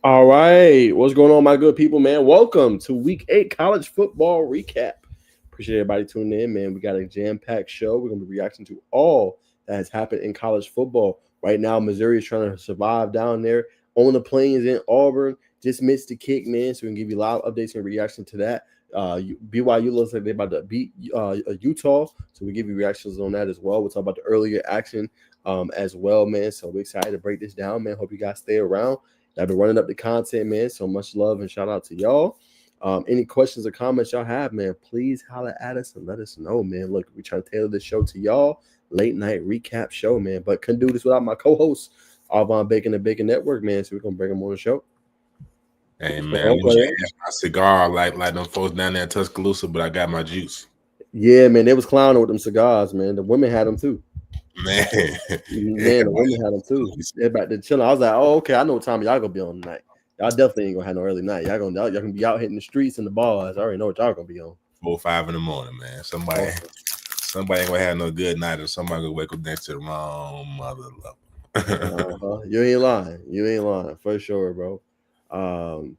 All right, what's going on, my good people, man? Welcome to Week 8 college football recap. Appreciate everybody tuning in, man. We got a jam-packed show. We're gonna be reacting to all that has happened in college football. Right now, Missouri is trying to survive down there on the plains in Auburn. Just missed the kick, man. So we can give you live updates and reaction to that. BYU looks like they're about to beat Utah, so we give you reactions on that as well. We'll talk about the earlier action as well, man. So we're excited to break this down, man. Hope you guys stay around. I've been running up the content, man. So much love and shout out to y'all. Any questions or comments y'all have, man, please holler at us and let us know, man. Look, we trying to tailor this show to y'all. Late night recap show, man. But couldn't do this without my co-host, Arvon Bacon and Bacon Network, man. So we're gonna bring him on the show. Hey man, I wish I had my cigar like them folks down there in Tuscaloosa, but I got my juice. Yeah, man, they was clowning with them cigars, man. The women had them too. Man, the women had them too. They're back there chilling. I was like, oh, okay, I know what time y'all gonna be on tonight. Y'all definitely ain't gonna have no early night. Y'all gonna be out hitting the streets and the bars. I already know what y'all gonna be on. 4 or 5 in the morning, man. Somebody ain't gonna have no good night, or somebody gonna wake up next to the wrong mother level. You ain't lying for sure, bro.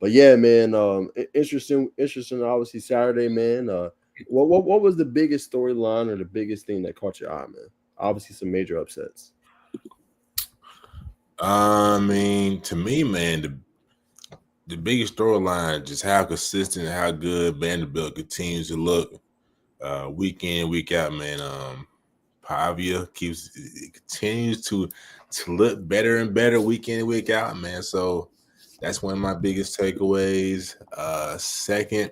But yeah, man. Interesting. Obviously, Saturday, man. What was the biggest storyline or the biggest thing that caught your eye, man? Obviously, some major upsets. I mean, to me, man, the biggest storyline just how consistent, how good Vanderbilt continues to look, week in, week out, man. Pavia continues to look better and better week in, week out, man. So that's one of my biggest takeaways. Second,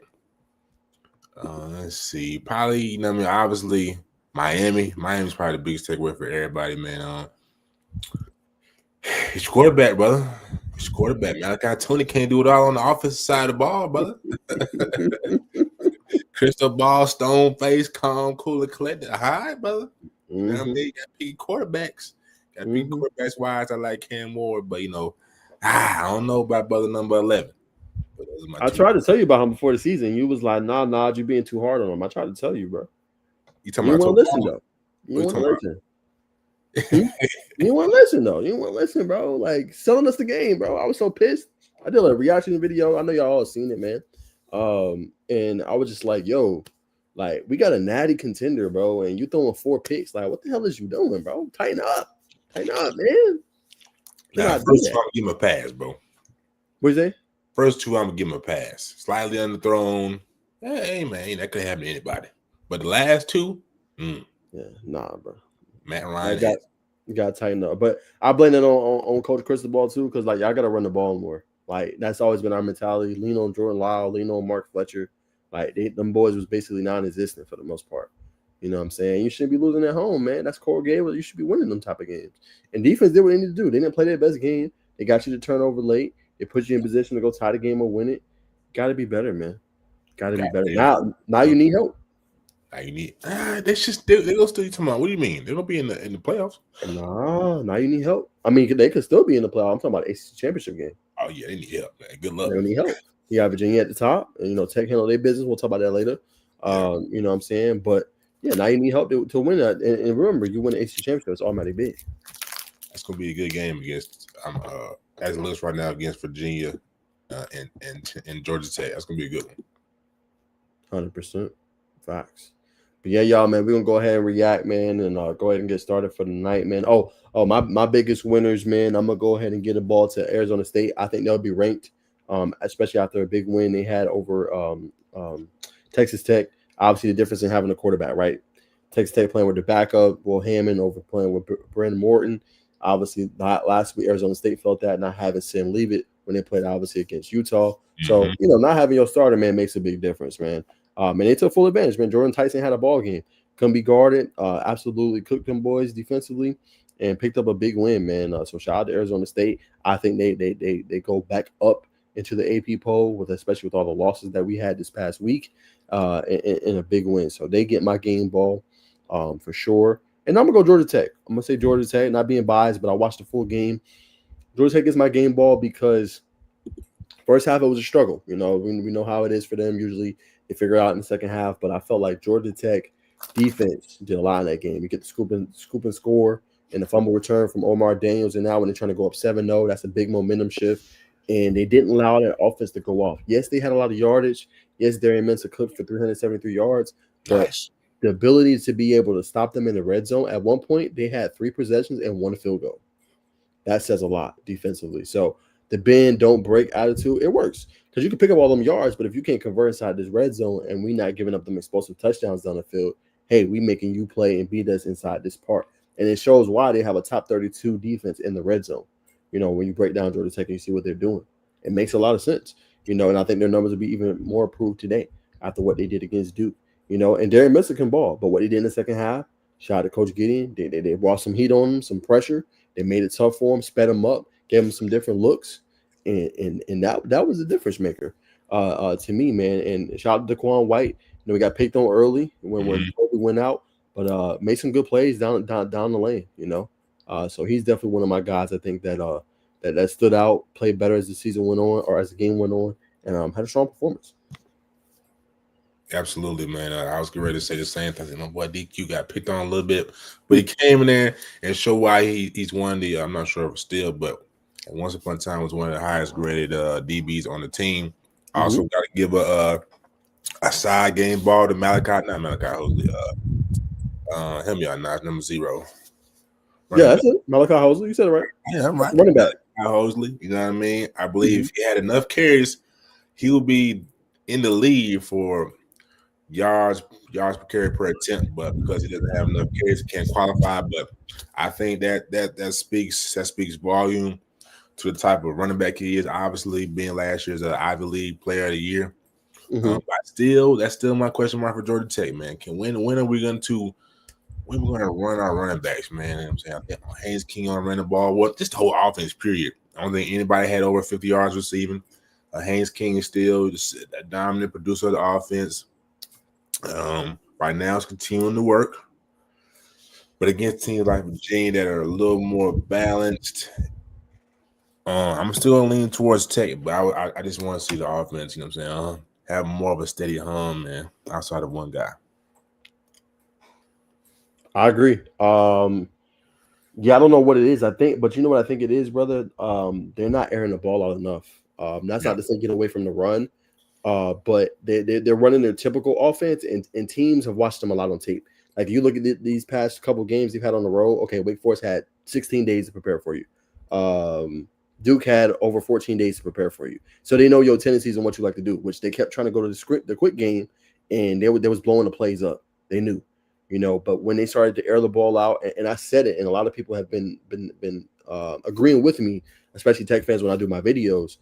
let's see, probably, I mean, obviously Miami's probably the biggest takeaway for everybody, man. It's quarterback, brother. It's quarterback, man. Like Tony can't do it all on the offensive side of the ball, brother. Crystal ball, stone face, calm, cool, and collected. All right, brother. You know what I mean? You got to pick quarterbacks. Got to pick quarterbacks wise. I like Cam Ward, but I don't know about brother number 11. I tried to tell you about him before the season. You was like, nah, you being too hard on him. I tried to tell you, bro. You talking about listen though. You want to listen. You want to listen though. You want to listen, bro. Like selling us the game, bro. I was so pissed. I did a reaction video. I know y'all all seen it, man. And I was just like, yo, like we got a natty contender, bro, and you throwing 4 picks. Like, what the hell is you doing, bro? Tighten up, man. Now, first two, I'm gonna give him a pass, bro. What'd you say? First two, I'm gonna give him a pass. Slightly underthrown. Hey, man, that could happen to anybody. But the last two, yeah, nah, bro. Matt Ryan got to tighten up. But I blame it on Coach Cristobal too, because like y'all got to run the ball more. Like that's always been our mentality. Lean on Jordan Lyle, lean on Mark Fletcher. Like them boys was basically non-existent for the most part. You know what I'm saying? You shouldn't be losing at home, man. That's Coral Gables. You should be winning them type of games. And defense did what they needed to do. They didn't play their best game. They got you to turn over late. They put you in position to go tie the game or win it. Got to be better, man. Got to be better. Now you need help. You need they go still talking about. What do you mean? They're gonna be in the playoffs? Nah, now you need help. I mean, they could still be in the playoffs. I'm talking about ACC championship game. Oh yeah, they need help, man. Good luck. They need help. You got Virginia at the top, and Tech handle their business. We'll talk about that later. You know what I'm saying? But yeah, now you need help to win that. And remember, you win the ACC championship, it's automatically big. That's gonna be a good game against as it looks right now against Virginia and Georgia Tech. That's gonna be a good one. 100% facts. But yeah, y'all, man, we're gonna go ahead and react, man, and go ahead and get started for the night, man. Oh, my biggest winners, man. I'm gonna go ahead and get a ball to Arizona State. I think they'll be ranked, especially after a big win they had over Texas Tech. Obviously, the difference in having a quarterback, right? Texas Tech playing with the backup, Will Hammond over playing with Brandon Morton. Obviously, last week Arizona State felt that not having Sam Leavitt when they played obviously against Utah. So not having your starter, man, makes a big difference, man. And they took full advantage, man. Jordan Tyson had a ball game. Couldn't be guarded. Absolutely cooked them boys defensively and picked up a big win, man. So shout out to Arizona State. I think they go back up into the AP poll, especially with all the losses that we had this past week, in a big win. So they get my game ball for sure. And I'm going to go Georgia Tech. I'm going to say Georgia Tech, not being biased, but I watched the full game. Georgia Tech gets my game ball because first half it was a struggle. We know how it is for them usually. They figure it out in the second half, but I felt like Georgia Tech defense did a lot in that game. You get the scoop and score and the fumble return from Omar Daniels, and now when they're trying to go up 7-0, that's a big momentum shift. and they didn't allow that offense to go off. Yes, they had a lot of yardage. Yes, Darian Mensah cooked for 373 yards, but Nice. the ability to be able to stop them in the red zone, at one point, they had 3 possessions and 1 field goal. That says a lot defensively. So the bend don't break attitude, it works because you can pick up all them yards, but if you can't convert inside this red zone and we not giving up them explosive touchdowns down the field, hey, we making you play and beat us inside this part. And it shows why they have a top 32 defense in the red zone. When you break down Georgia Tech and you see what they're doing, it makes a lot of sense. And I think their numbers will be even more improved today after what they did against Duke. And Darren Miller can ball, but what he did in the second half, shout out to Coach Gideon. They brought some heat on him, some pressure. They made it tough for him, sped him up, gave him some different looks, and that was the difference maker to me, man. And shout out to Daquan White. We got picked on early when Kobe went out, but made some good plays down the lane. So he's definitely one of my guys. I think that stood out, played better as the season went on or as the game went on, and had a strong performance. Absolutely, man. I was getting ready to say the same thing. My boy DQ got picked on a little bit, but he came in there and showed why he's one of the. I'm not sure if it's still, but once upon a time was one of the highest graded DBs on the team. Also, got to give a side game ball to Malachi, not Malachi Hosley. Him, y'all not number 0. Yeah, that's it. Malachi Hosley, you said it right. Yeah, I'm right. Running back. Malachi Hosley, you know what I mean? I believe if he had enough carries, he would be in the lead for yards per carry per attempt, but because he doesn't have enough carries, he can't qualify. But I think that speaks volume to the type of running back he is. Obviously, being last year's Ivy League Player of the Year, but that's still my question mark for Georgia Tech, man. When are we going to run our running backs, man? You know what I'm saying, Haynes King on running the ball. Well, just the whole offense, period. I don't think anybody had over 50 yards receiving. Haynes King is still just a dominant producer of the offense. Right now it's continuing to work, but against teams like Virginia that are a little more balanced, I'm still leaning towards Tech, but I just want to see the offense, you know what I'm saying, have more of a steady hum, man, outside of one guy. I agree. Yeah, I don't know what it is. I think, but you know what I think it is, brother. They're not airing the ball out enough. That's not to say get away from the run. But they're running their typical offense, and teams have watched them a lot on tape. Like you look at these past couple games they've had on the road. Okay, Wake Forest had 16 days to prepare for you. Duke had over 14 days to prepare for you, so they know your tendencies and what you like to do. Which they kept trying to go to the quick game, and they was blowing the plays up. They knew, But when they started to air the ball out, and I said it, and a lot of people have been agreeing with me, especially Tech fans when I do my videos.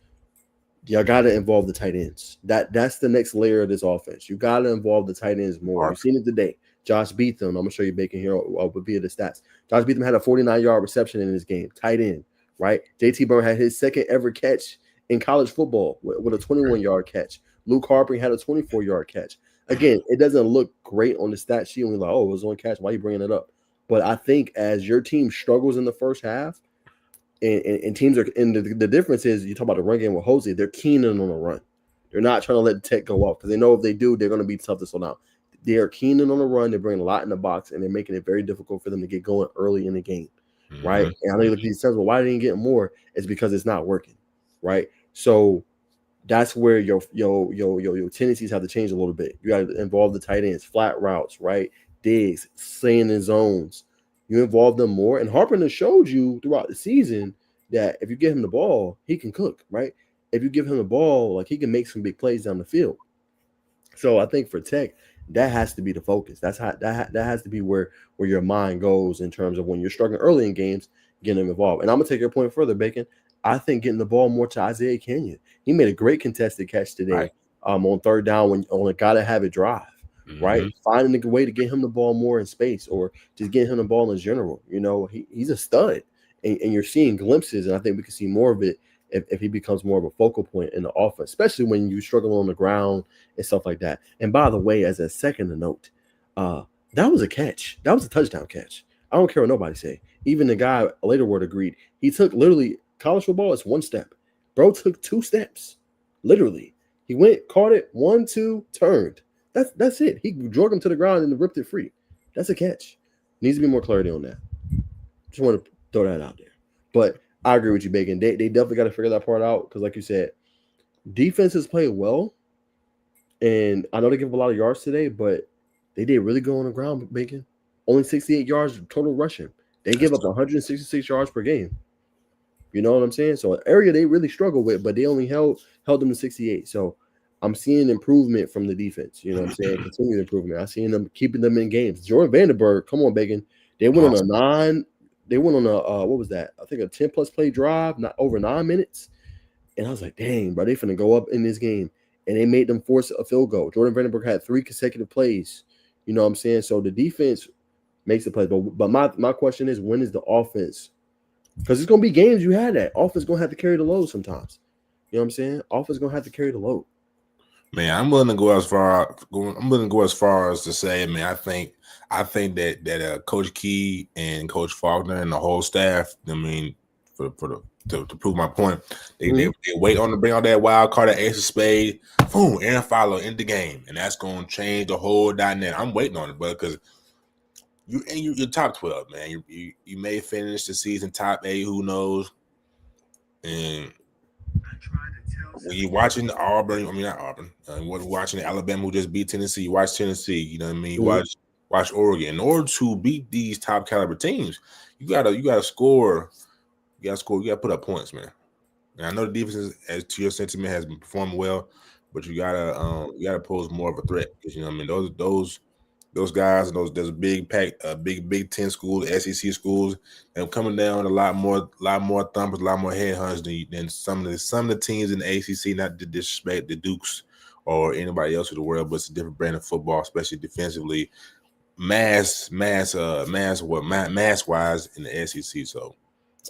Y'all got to involve the tight ends. That's the next layer of this offense. You got to involve the tight ends more. You've seen it today. Josh Beatham, I'm going to show you Bacon here via the stats. Josh Beatham had a 49-yard reception in this game, tight end, right? JT Byrne had his second ever catch in college football with a 21-yard catch. Luke Harper had a 24-yard catch. Again, it doesn't look great on the stat sheet. And we're like, oh, it was one catch. Why are you bringing it up? But I think as your team struggles in the first half, and teams are, and the difference is, you talk about the run game with Hosey, they're keen on the run. They're not trying to let the Tech go off because they know if they do, they're going to be tough to slow down. They are keen on the run. They're bringing a lot in the box, and they're making it very difficult for them to get going early in the game, right? And I know you look at these times, well, why didn't you get more? It's because it's not working, right? So that's where your tendencies have to change a little bit. You got to involve the tight ends, flat routes, right? Digs, staying in zones. You involve them more. And Harper has showed you throughout the season that if you give him the ball, he can cook, right? If you give him the ball, like, he can make some big plays down the field. So I think for Tech, that has to be the focus. That's how that has to be where your mind goes in terms of when you're struggling early in games, getting them involved. And I'm gonna take your point further, Bacon. I think getting the ball more to Isaiah Kenyon. He made a great contested catch today, on third down on a gotta have it drive. Right, finding a way to get him the ball more in space, or just get him the ball in general. He's a stud, and you're seeing glimpses, and I think we can see more of it if he becomes more of a focal point in the offense, especially when you struggle on the ground and stuff like that. And by the way, as a second note, that was a catch. That was a touchdown catch. I don't care what nobody say. Even the guy later word agreed. He took literally, college football is one step. Bro took 2 steps, literally. He went, caught it, 1, 2, turned. That's it. He drug him to the ground and ripped it free. That's a catch. Needs to be more clarity on that. Just want to throw that out there. But I agree with you, Bacon. They definitely got to figure that part out because, like you said, defenses play well, and I know they give up a lot of yards today, but they did really go on the ground, Bacon. Only 68 yards total rushing. They give up 166 yards per game. You know what I'm saying? So an area they really struggle with, but they only held them to 68. So I'm seeing improvement from the defense. You know what I'm saying? Continued improvement. I'm seeing them keeping them in games. Jordan Vandenberg, come on, Bacon. They went on a 9. They went on a what was that? I think a 10 plus play drive, not over 9 minutes. And I was like, dang, bro, they finna go up in this game. And they made them force a field goal. Jordan Vandenberg had 3 consecutive plays. You know what I'm saying? So the defense makes the plays. But my question is, when is the offense? Because it's gonna be games you had that. Offense gonna have to carry the load sometimes. You know what I'm saying? Offense gonna have to carry the load. Man, I'm willing to go as far. I'm willing to go as far as to say, man, I think that Coach Key and Coach Faulkner and the whole staff. I mean, to prove my point, they wait on to bring out that wild card, that ace of spade, boom, and follow in the game, and that's gonna change the whole dynamic. I'm waiting on it, but because you're top 12, man. You may finish the season top 8, who knows? And when you're watching not Auburn, watching Alabama who just beat Tennessee, you watch Tennessee, you know what I mean? You watch Oregon. In order to beat these top caliber teams, you gotta score. You gotta put up points, man. And I know the defense, as to your sentiment, has been performing well, but you gotta pose more of a threat because you know what I mean. Those guys, there's big Big Ten schools, SEC schools, and coming down a lot more thumpers, a lot more headhunters than some of the teams in the ACC. Not to disrespect the Dukes or anybody else in the world, but it's a different brand of football, especially defensively, mass wise in the SEC. So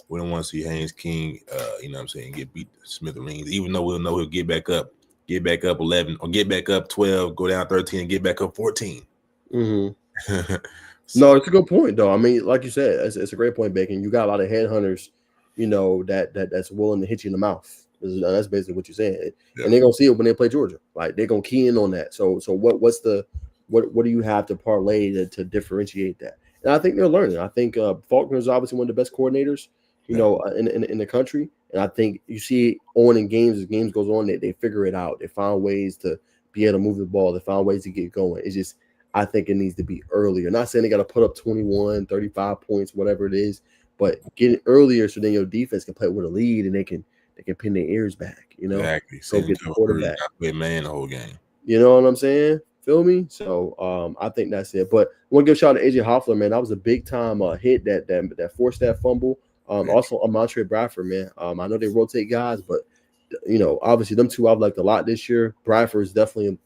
we don't want to see Haynes King, you know what I'm saying, get beat to smithereens, even though we'll know he'll get back up 11 or get back up 12, go down 13 and get back up 14. Mm-hmm. No, it's a good point, though. I mean, like you said, it's a great point, Bacon. You got a lot of headhunters, you know, that's willing to hit you in the mouth. That's basically what you're saying, and they're gonna see it when they play Georgia. Like they're gonna key in on that. So what do you have to parlay to differentiate that? And I think they're learning. I think Faulkner is obviously one of the best coordinators, you know, in the country. And I think you see on in games as games goes on, they figure it out. They find ways to be able to move the ball. They find ways to get going. It's just I think it needs to be earlier. Not saying they got to put up 21, 35 points, whatever it is, but get it earlier so then your defense can play with a lead and they can pin their ears back, you know. Exactly. So get the quarterback. Man, the whole game. You know what I'm saying? Feel me? So I think that's it. But I want to give a shout out to AJ Hoffler, man. That was a big time hit that forced that fumble. Also Montre Bradford, man. I know they rotate guys, but you know, obviously them two I've liked a lot this year. Bradford is definitely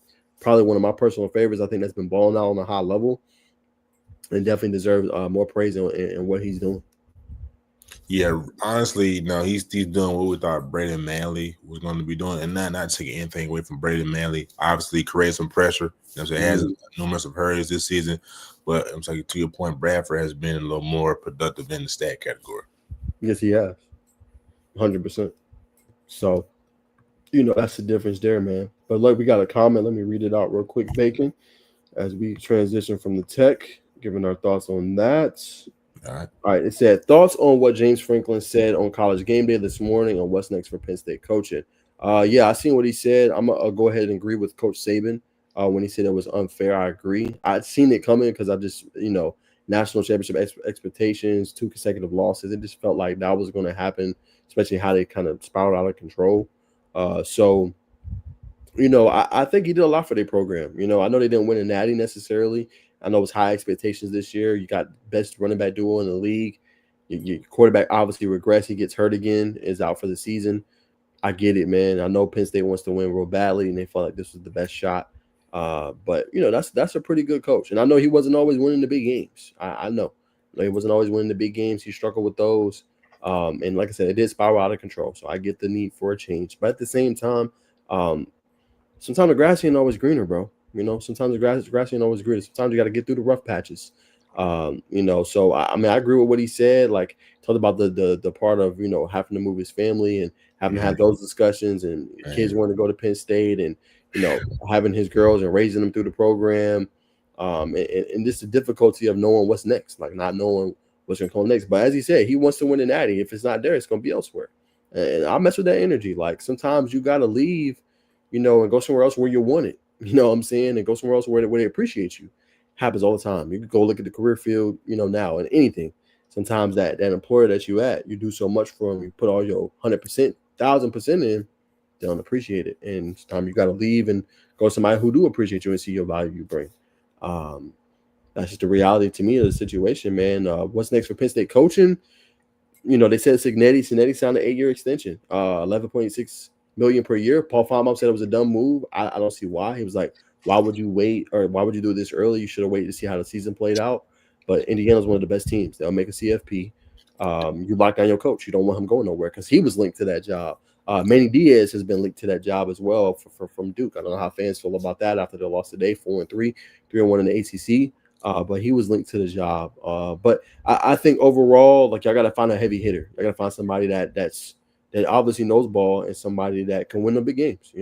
probably one of my personal favorites. I think that's been balling out on a high level and definitely deserves more praise in what he's doing. Yeah, honestly, no, he's doing what we thought Braden Manley was going to be doing, and not taking anything away from Braden Manley. Obviously, create some pressure. You know, so it has numerous of hurries this season, but I'm saying to your point, Bradford has been a little more productive in the stat category. Yes, he has, 100%. So, you know, that's the difference there, man. But look, we got a comment. Let me read it out real quick, Bacon, as we transition from the tech, giving our thoughts on that. All right. It said, thoughts on what James Franklin said on College Game Day this morning on what's next for Penn State coaching. Yeah, I seen what he said. I'm going to go ahead and agree with Coach Saban when he said it was unfair. I agree. I'd seen it coming because I just, you know, national championship expectations, 2 consecutive losses. It just felt like that was going to happen, especially how they kind of spiraled out of control. So, you know, I think he did a lot for their program. You know, I know they didn't win a natty necessarily. I know it was high expectations this year. You got best running back duo in the league. Your quarterback obviously regressed. He gets hurt again, is out for the season. I get it, man. I know Penn State wants to win real badly, and they felt like this was the best shot. But, you know, that's a pretty good coach. And I know he wasn't always winning the big games. I know. He wasn't always winning the big games. He struggled with those. And like I said, it did spiral out of control. So I get the need for a change. But at the same time, sometimes the grass ain't always greener, bro. You know, sometimes the grass ain't always greener. Sometimes you got to get through the rough patches. You know, so I mean, I agree with what he said. Like, talked about the part of, you know, having to move his family and having to have those discussions, and kids wanting to go to Penn State, and you know, having his girls and raising them through the program. And just the difficulty of knowing what's next, like not knowing what's going to come next. But as he said, he wants to win the Natty. If it's not there, it's going to be elsewhere. And I mess with that energy. Like sometimes you got to leave, and go somewhere else where you want it. You know what I'm saying? And go somewhere else where they appreciate you. Happens all the time. You can go look at the career field, now and anything. Sometimes that employer that you at, you do so much for them, you put all your 100%, 1,000% in, they don't appreciate it. And it's time you got to leave and go to somebody who do appreciate you and see your value you bring. That's just the reality to me of the situation, man. What's next for Penn State coaching? They said Cignetti signed an 8-year extension, $11.6 million per year. Paul Finebaum said it was a dumb move. I don't see why. He was like, why would you wait, or why would you do this early? You should have waited to see how the season played out. But Indiana's one of the best teams. They'll make a CFP. You lock down your coach. You don't want him going nowhere because he was linked to that job. Manny Diaz has been linked to that job as well from Duke. I don't know how fans feel about that after they lost today, 4-3, 3-1 in the ACC. But he was linked to the job. But I think overall, like, y'all got to find a heavy hitter. I got to find somebody that obviously knows ball and somebody that can win the big games,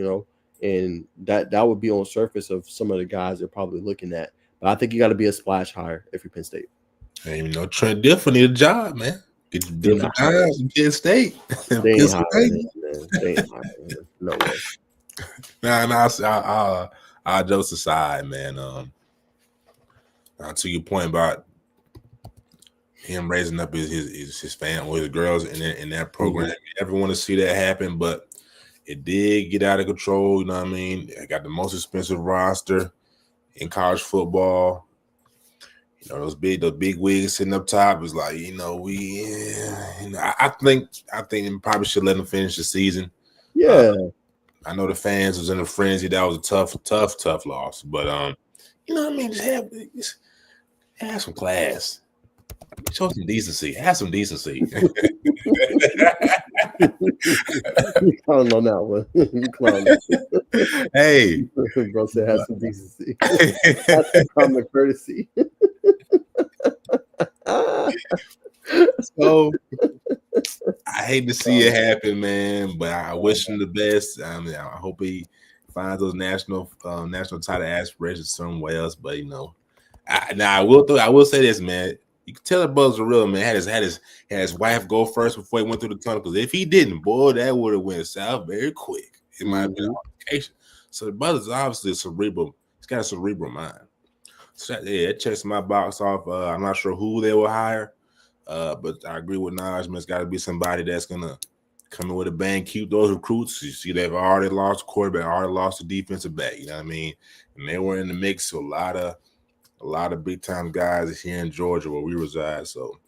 and that would be on the surface of some of the guys they're probably looking at. But I think you got to be a splash hire if you're Penn State. Hey, Trent Dilfer need a job, man. Get your different jobs in Penn State. They ain't hiring, man. They ain't hiring, man. No way. I'll jokes aside, man. To your point about him raising up his family or his girls in that program, mm-hmm. Never want to see that happen, but it did get out of control. You know what I mean? I got the most expensive roster in college football. Those big wigs sitting up top is like, I think probably should let them finish the season. Yeah. I know the fans was in a frenzy. That was a tough loss. But you know what I mean? Just have some class. Show some decency. Have some decency. You clown on that one. You clown. Hey. Bro said have some decency. That's common courtesy. So I hate to see it happen, man, but I wish him the best. I hope he finds those national title aspirations somewhere else. But I will say this, man. You can tell the brothers are real, man. Had his wife go first before he went through the tunnel. Because if he didn't, boy, that would have went south very quick. It might have been an altercation. So the brother's obviously a cerebral. He's got a cerebral mind. So it checks my box off. I'm not sure who they will hire, but I agree with Naj. Man, it's got to be somebody that's gonna come in with a bang, keep those recruits. You see, they've already lost a quarterback, already lost a defensive back. You know what I mean? And they were in the mix. So a lot of big time guys here in Georgia where we reside. So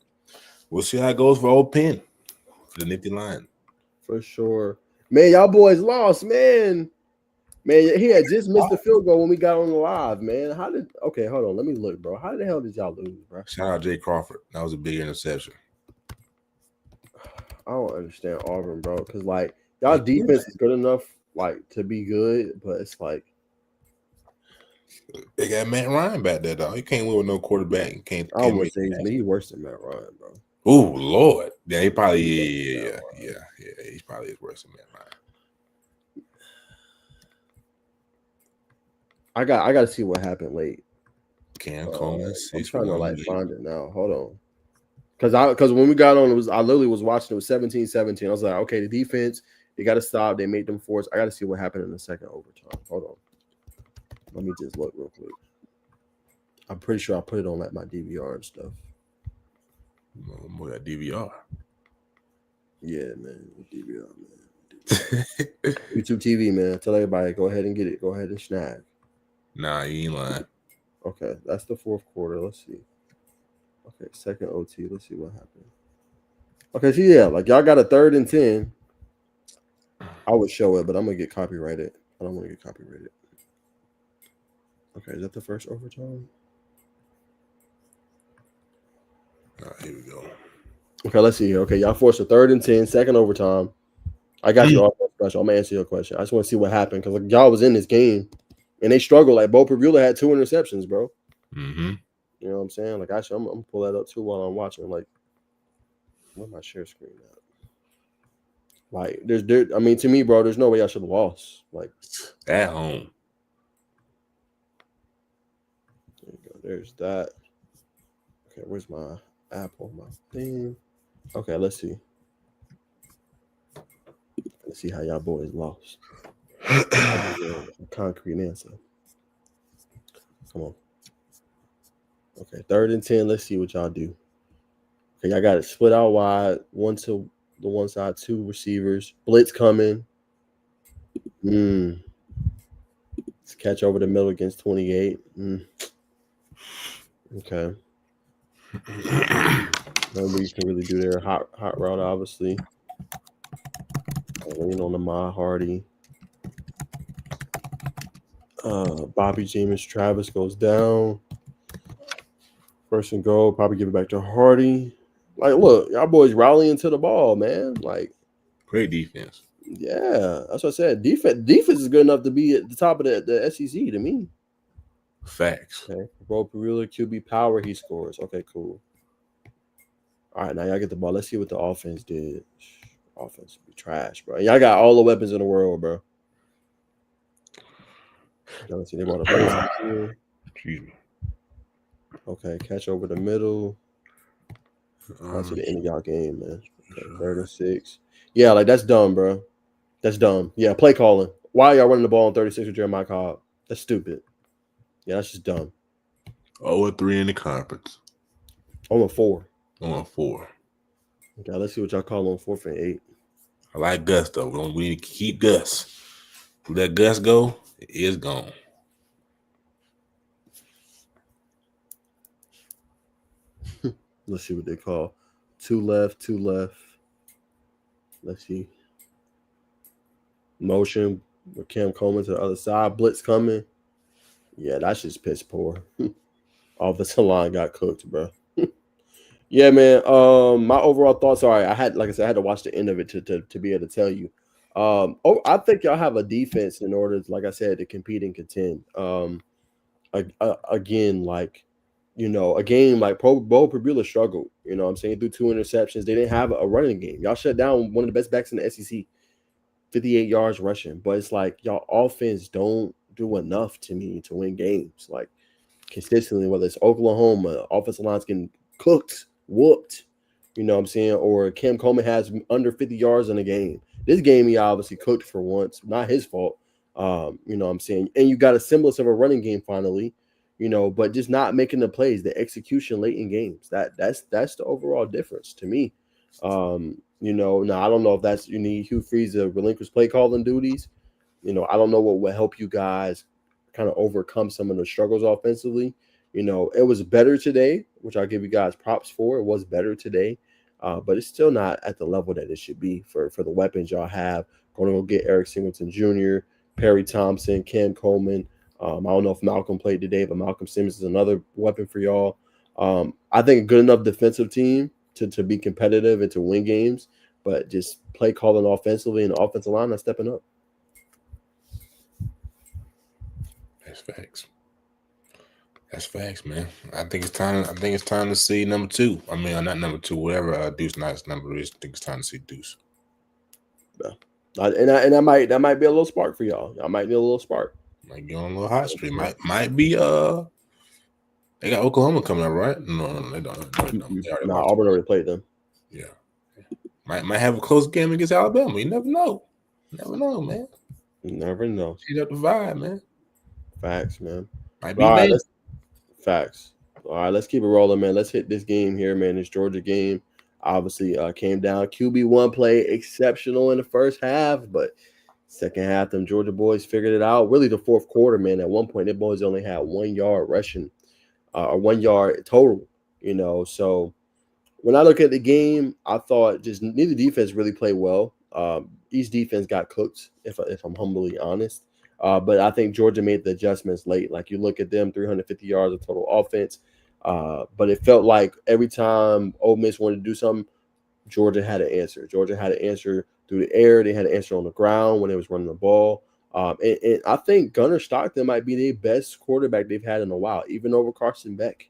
we'll see how it goes for Old Penn, for the Nittany Lion. For sure, man. Y'all boys lost, man. Man, he had just missed the field goal when we got on the live, man. Okay, hold on. Let me look, bro. How the hell did y'all lose, bro? Shout out Jay Crawford. That was a big interception. I don't understand Auburn, bro, because, like, y'all defense is good enough, like, to be good, but it's like. They got Matt Ryan back there, though. He can't win with no quarterback. I would say he's worse than Matt Ryan, bro. Oh, Lord. Yeah, he probably, yeah. He probably is worse than Matt Ryan. I got to see what happened late. Cam Coleman. I'm trying to find it now. Hold on. Because when we got on, I literally was watching. It was 17-17. I was like, okay, the defense, they got to stop. They made them force. I got to see what happened in the second overtime. Hold on. Let me just look real quick. I'm pretty sure I put it on like my DVR and stuff. Boy, that DVR. Yeah, man. DVR, man. YouTube TV, man. Tell everybody, go ahead and get it. Go ahead and snag. Nah, you ain't lying. Okay, that's the fourth quarter. Let's see. Okay, second OT. Let's see what happened. Okay, so yeah, like y'all got a 3rd and 10. I would show it, but I'm gonna get copyrighted. I don't want to get copyrighted. Okay, is that the first overtime? Here we go. Okay, let's see here. Okay, y'all forced a 3rd and 10, second overtime. I got you all special. I'm gonna answer your question. I just want to see what happened because like y'all was in this game and they struggled. Like Bo Prevula had 2 interceptions, bro. Mm-hmm. You know what I'm saying? Like actually, I'm gonna pull that up too while I'm watching. Like, where's my share screen at? Like, I mean, to me, bro, there's no way I should have lost. Like, at home. There you go. There's that. Okay, where's my Apple, my thing. Okay, let's see. Let's see how y'all boys lost. I'll give you a concrete answer. Come on. Okay, 3rd and 10. Let's see what y'all do. Okay, y'all got it split out wide. One to the one side, 2 receivers. Blitz coming. Let's catch over the middle against 28. Okay. Nobody you can really do there. Hot route, obviously. Lean on the Ma Hardy. Bobby James Travis goes down. 1st and goal. Probably give it back to Hardy. Like, look, y'all boys rallying to the ball, man. Like, great defense. Yeah, that's what I said. Defense is good enough to be at the top of the SEC to me. Facts. Okay. Beau Pribula, QB power, he scores. Okay, cool. All right, now y'all get the ball. Let's see what the offense did. Offense be trash, bro. Y'all got all the weapons in the world, bro. Let's see, they brought a blitz here. Excuse me. Okay, catch over the middle. That's the end of y'all game, man. Okay, 3rd and 6. Yeah, like that's dumb, bro. That's dumb. Yeah, play calling. Why are y'all running the ball on 36 with Jeremiah Cobb? That's stupid. Yeah, that's just dumb. 0-3 in the conference. 0-4. 0-4. Okay, let's see what y'all call on 4th and 8. I like Gus, though. We need to keep Gus. Let Gus go, it is gone. Let's see what they call. 2 left, 2 left. Let's see. Motion with Cam Coleman to the other side. Blitz coming. Yeah, that's just piss poor. Offensive line got cooked, bro. Yeah, man. My overall thoughts are I had to watch the end of it to be able to tell you. I think y'all have a defense in order, like I said, to compete and contend. Again, like, you know, a game like Beau Pribula struggled. You know what I'm saying? Through 2 interceptions. They didn't have a running game. Y'all shut down one of the best backs in the SEC. 58 yards rushing. But it's like y'all offense don't do enough to me to win games. Like consistently, whether it's Oklahoma, offensive line's getting cooked, whooped. You know what I'm saying? Or Cam Coleman has under 50 yards in a game. This game, he obviously cooked for once. Not his fault. You know what I'm saying? And you got a semblance of a running game finally, you know, but just not making the plays, the execution late in games. That's the overall difference to me. You know, now I don't know if that's you need Hugh Freeze to relinquish play calling duties. You know, I don't know what will help you guys kind of overcome some of the struggles offensively. You know, it was better today, which I'll give you guys props for. It was better today, but it's still not at the level that it should be for the weapons y'all have. Going to go get Eric Singleton Jr., Perry Thompson, Cam Coleman. I don't know if Malcolm played today, but Malcolm Simmons is another weapon for y'all. I think a good enough defensive team to be competitive and to win games, but just play calling offensively and the offensive line not stepping up. That's facts. That's facts, man. I think it's time to see number 2. I mean, not number 2, whatever Deuce Knight's number is. I think it's time to see Deuce. Yeah. And that might be a little spark for y'all. I might need a little spark. Might get on a little hot streak. Might be they got Oklahoma coming up, right? No, they don't. Auburn already played them. Yeah. Might have a close game against Alabama. You never know. Never know, man. You never know. She's up the vibe, man. Facts, man. Might be facts. All right, let's keep it rolling, man. Let's hit this game here, man. This Georgia game obviously came down. QB1 play exceptional in the first half, but second half, them Georgia boys figured it out. Really, the fourth quarter, man. At one point, the boys only had 1 yard rushing, or 1 yard total. You know, so when I look at the game, I thought just neither defense really played well. Each defense got cooked, if I'm humbly honest. But I think Georgia made the adjustments late. Like you look at them, 350 yards of total offense. But it felt like every time Ole Miss wanted to do something, Georgia had an answer. Georgia had an answer through the air. They had an answer on the ground when they was running the ball. And I think Gunnar Stockton might be the best quarterback they've had in a while, even over Carson Beck.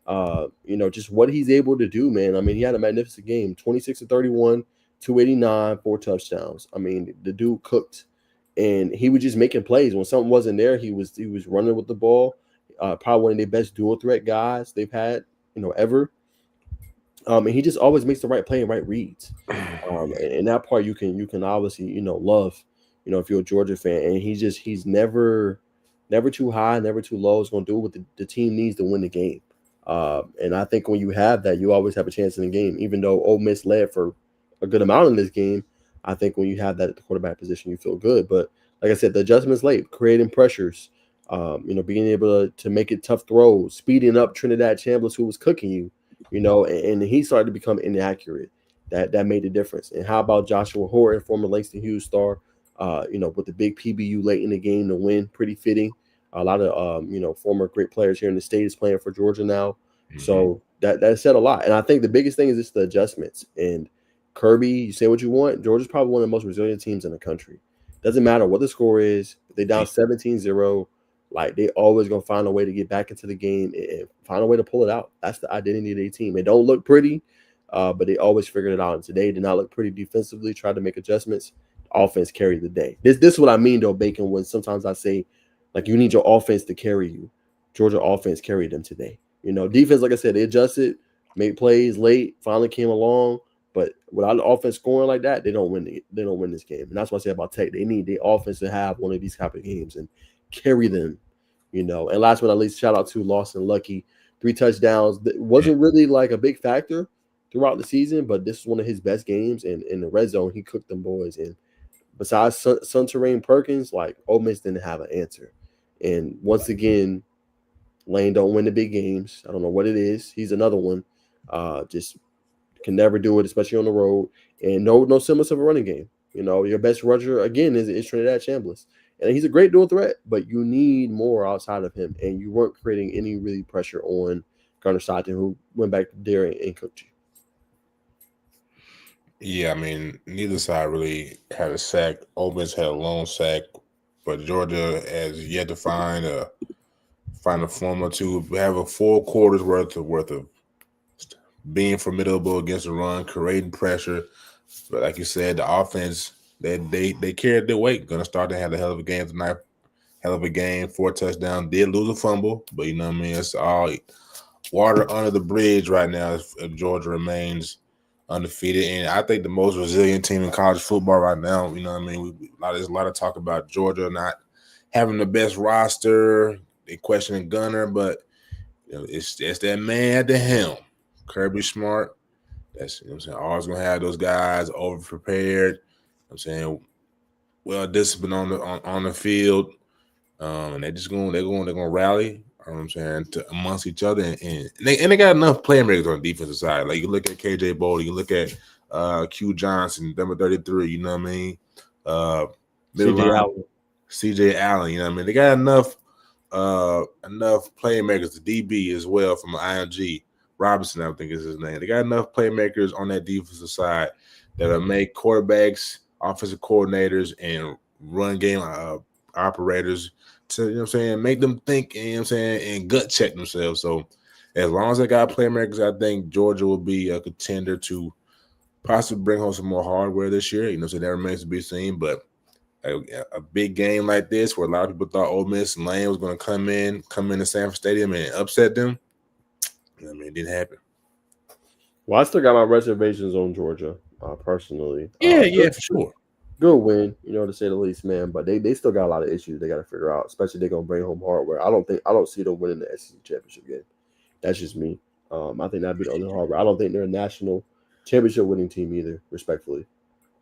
You know, just what he's able to do, man. I mean, he had a magnificent game, 26-31, 289, 4 touchdowns. I mean, the dude cooked. And he was just making plays. When something wasn't there, he was running with the ball. Probably one of the best dual threat guys they've had, you know, ever. And he just always makes the right play and right reads. And that part you can obviously love, if you're a Georgia fan. And he's never too high, never too low. He's gonna do what the team needs to win the game. And I think when you have that, you always have a chance in the game. Even though Ole Miss led for a good amount in this game, I think when you have that at the quarterback position, you feel good. But like I said, the adjustments late, creating pressures, being able to make it tough throws, speeding up Trinidad Chambliss, who was cooking you, and he started to become inaccurate. That made a difference. And how about Joshua Horton, former Langston Hughes star, with the big PBU late in the game to win, pretty fitting. A lot of former great players here in the state is playing for Georgia now. So that said a lot. And I think the biggest thing is just the adjustments. And Kirby, you say what you want. Georgia's probably one of the most resilient teams in the country. Doesn't matter what the score is. If they down 17-0, like they always gonna find a way to get back into the game and find a way to pull it out. That's the identity of their team. It don't look pretty, but they always figured it out. And today did not look pretty defensively. Tried to make adjustments. Offense carried the day. This is what I mean though, Bacon. When sometimes I say like you need your offense to carry you. Georgia offense carried them today. Defense, like I said, they adjusted, made plays late, finally came along. But without the offense scoring like that, they don't win. They don't win this game, and that's what I say about Tech. They need the offense to have one of these type of games and carry them. And last but not least, shout out to Lawson Lucky, 3 touchdowns. That wasn't really like a big factor throughout the season, but this is one of his best games. And in the red zone, he cooked them boys. And besides Sunterrain Perkins, like Ole Miss didn't have an answer. And once again, Lane don't win the big games. I don't know what it is. He's another one. Just can never do it, especially on the road. And no semblance of a running game. Your best rusher again is Trinidad Chambliss, and he's a great dual threat. But you need more outside of him, and you weren't creating any really pressure on Garner Stockton, who went back there and cooked you. Yeah, I mean, neither side really had a sack. Ole Miss had a lone sack, but Georgia has yet to find a formula to have a 4 quarters worth of being formidable against the run, creating pressure. But like you said, the offense, they carried their weight. Gonna start to have a hell of a game tonight. Hell of a game, 4 touchdowns. Did lose a fumble, but you know what I mean? It's all water under the bridge right now if Georgia remains undefeated. And I think the most resilient team in college football right now, you know what I mean? There's a lot of talk about Georgia not having the best roster. They questioning Gunner, but it's that man at the helm. Kirby Smart, that's what I'm saying. Always gonna have those guys over prepared. I'm saying well disciplined on the field, and they're gonna rally. You know what I'm saying amongst each other, and they got enough playmakers on the defensive side. Like you look at KJ Bolden, you look at Q Johnson, number 33. You know what I mean? CJ Allen. You know what I mean? They got enough playmakers. The DB as well from IMG. Robinson, I think is his name. They got enough playmakers on that defensive side that'll make quarterbacks, offensive coordinators, and run game operators to, make them think, and gut check themselves. So as long as they got playmakers, I think Georgia will be a contender to possibly bring home some more hardware this year. So that remains to be seen. But a big game like this where a lot of people thought Ole Miss and Lane was going to come in to Sanford Stadium and upset them, it didn't happen. Well, I still got my reservations on Georgia, personally. Yeah, for sure. Good win, to say the least, man. But they still got a lot of issues they got to figure out. Especially they're gonna bring home hardware. I don't see them winning the SEC championship game. That's just me. I think that'd be the only hardware. I don't think they're a national championship winning team either. Respectfully,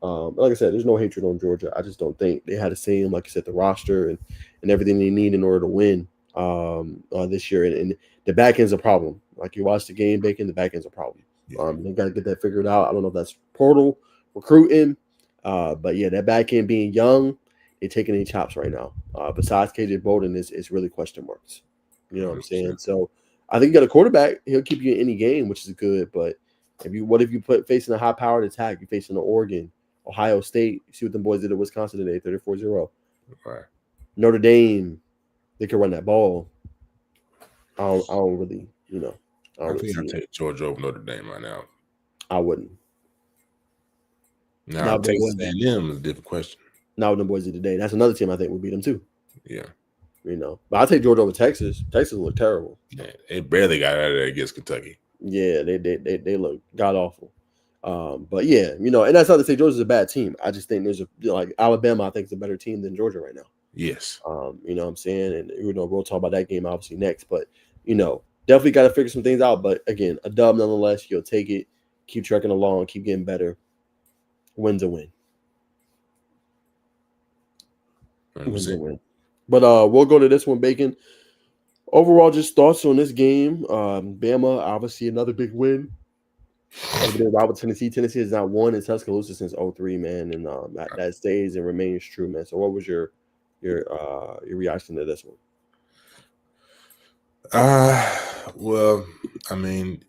like I said, there's no hatred on Georgia. I just don't think they had the same, like you said, the roster and everything they need in order to win this year. And the back end's a problem. Like you watch the game, Bacon, the back end's a problem. They got to get that figured out. I don't know if that's portal recruiting, but yeah, that back end being young, they're taking any chops right now. Besides KJ Bolden, is really question marks. You know what I'm saying? So I think you got a quarterback. He'll keep you in any game, which is good. But what if you put facing a high powered attack? You're facing the Oregon, Ohio State. You see what the boys did at Wisconsin today, 34-0. Right. Notre Dame, they can run that ball. I don't really, I think I'll take Georgia over Notre Dame right now. I wouldn't. Now, Texas A&M is a different question. Now, with the boys did today, that's another team I think would beat them too. Yeah. But I'll take Georgia over Texas. Texas look terrible. Yeah, they barely got out of there against Kentucky. Yeah, they look god awful. But yeah, and that's not to say Georgia's a bad team. I just think there's like Alabama. I think is a better team than Georgia right now. Yes. You know what I'm saying, and we'll talk about that game obviously next. But definitely got to figure some things out. But again, a dub nonetheless. You'll take it. Keep trucking along. Keep getting better. Win's a win. Win's a 100%. win. But we'll go to this one, Bacon. Overall, just thoughts on this game. Bama, obviously another big win over there. Robert Tennessee. Tennessee has not won in Tuscaloosa since 03, man, and that stays and remains true, man. So, what was your reaction to this one? Well, I mean,